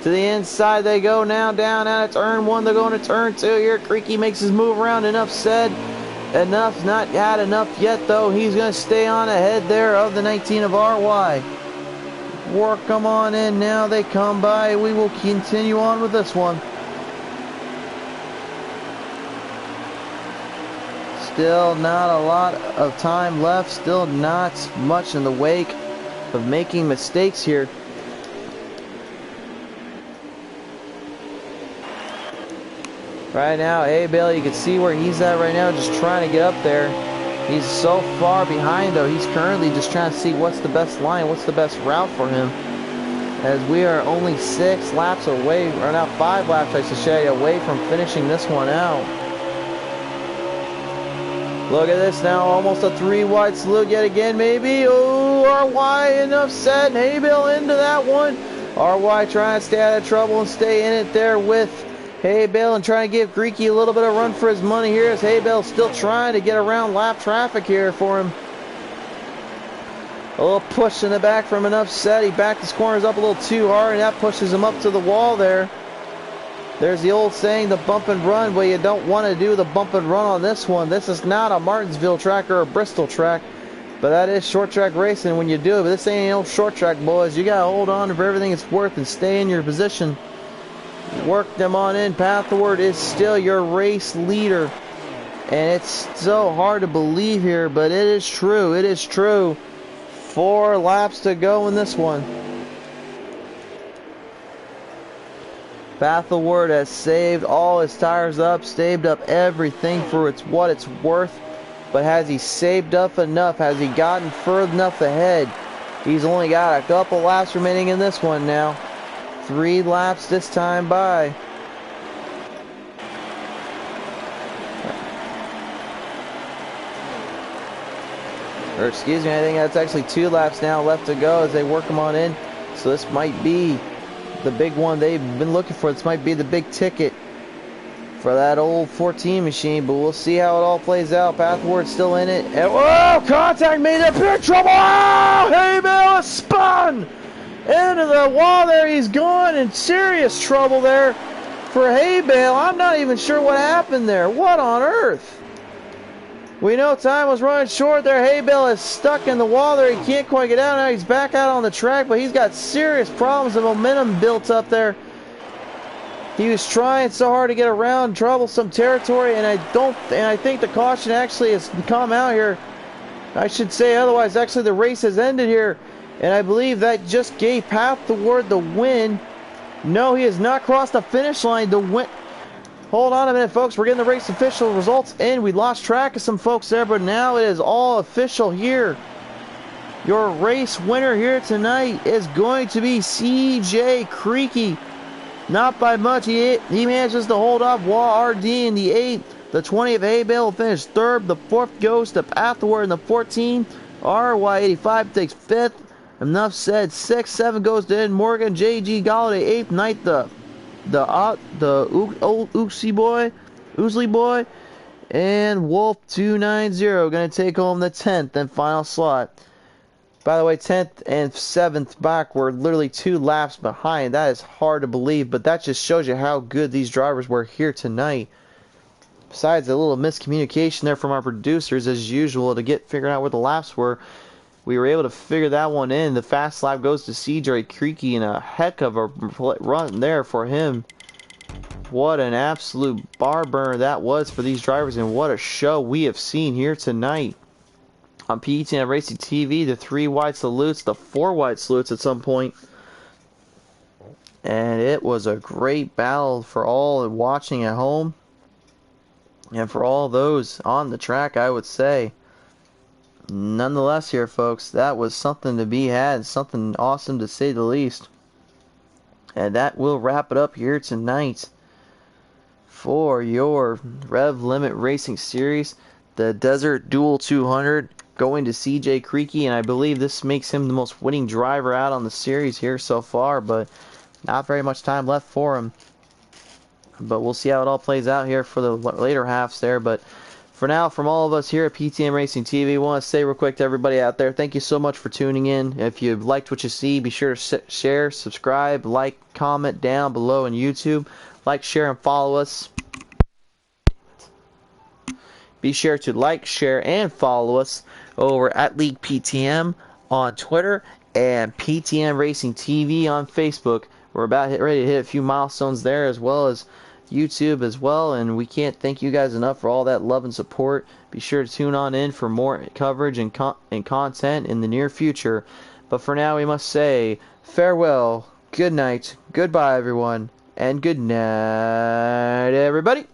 To the inside they go now, down out of turn 1, they're going to turn 2 here. Creaky makes his move around, enough said. Enough, not had enough yet though. He's going to stay on ahead there of the 19 of RY. Work them on in now, they come by. We will continue on with this one. Still not a lot of time left, still not much in the wake of making mistakes here. Right now, Abel, you can see where he's at right now, just trying to get up there. He's so far behind though, he's currently just trying to see what's the best line, what's the best route for him. As we are only 6 laps away, or now 5 laps I should say, away from finishing this one out. Look at this now, almost a 3 wide salute yet again, maybe. Oh, RY, enough said. Haybale into that one. RY trying to stay out of trouble and stay in it there with Haybale and trying to give Creaky a little bit of run for his money here as Haybale still trying to get around lap traffic here for him. A little push in the back from enough said. He backed his corners up a little too hard and that pushes him up to the wall there. There's the old saying, the bump and run. Well, you don't want to do the bump and run on this one. This is not a Martinsville track or a Bristol track, but that is short track racing when you do it. But this ain't no short track, boys. You got to hold on to everything it's worth and stay in your position. Work them on in. Path of Word is still your race leader. And it's so hard to believe here, but it is true. It is true. 4 laps to go in this one. Path of Word has saved all his tires up, saved up everything for what it's worth. But has he saved up enough? Has he gotten further enough ahead? He's only got a couple laps remaining in this one now. 3 laps this time by. Or excuse me, I think that's actually 2 laps now left to go as they work them on in. So this might be the big one they've been looking for. This might be the big ticket for that old 14 machine, but we'll see how it all plays out. Path of Word still in it. And, whoa! Contact made it. Big trouble! Oh! Haybale is spun into the wall there. He's gone in serious trouble there for Haybale. I'm not even sure what happened there. What on earth? We know time was running short there. Haybale is stuck in the wall there. He can't quite get out. Now he's back out on the track, but he's got serious problems. The momentum built up there. He was trying so hard to get around troublesome territory, and I think the caution actually has come out here. I should say otherwise. Actually, the race has ended here, and I believe that just gave Path of Word the win. No, he has not crossed the finish line to win. Hold on a minute, folks. We're getting the race official results in. We lost track of some folks there, but now it is all official here. Your race winner here tonight is going to be CJ Creaky. Not by much. He manages to hold off RD in the 8th. The 20th Haybale finished 3rd. The 4th goes to Path of Word in the 14. RY85 takes 5th. enough said. 6, 7 goes to Ed Morgan. JG Galladay, 8th. 9th, Oozly boy. And Wolf 290 going to take home the 10th and final slot. By the way, 10th and 7th back were literally 2 laps behind. That is hard to believe, but that just shows you how good these drivers were here tonight. Besides a little miscommunication there from our producers, as usual, to get figuring out where the laps were, we were able to figure that one in. The fast lap goes to CJ Creaky, and a heck of a run there for him. What an absolute bar burner that was for these drivers, and what a show we have seen here tonight. On PTN Racing TV, the 3 wide salutes, the 4 wide salutes at some point. And it was a great battle for all watching at home. And for all those on the track, I would say. Nonetheless here, folks, that was something to be had. Something awesome to say the least. And that will wrap it up here tonight for your RevLimit Racing Series. The Desert Duel 200 going to CJ Creaky, and I believe this makes him the most winning driver out on the series here so far, but not very much time left for him. But we'll see how it all plays out here for the later halves there. But for now, from all of us here at PTM Racing TV, I want to say real quick to everybody out there, thank you so much for tuning in. If you liked what you see, be sure to share, subscribe, like, comment down below on YouTube. Like, share, and follow us. Be sure to like, share, and follow us over at League PTM on Twitter and PTM Racing TV on Facebook. We're about ready to hit a few milestones there, as well as YouTube as well, and we can't thank you guys enough for all that love and support. Be sure to tune on in for more coverage and content in the near future. But for now, we must say farewell, good night, goodbye everyone, and good night everybody.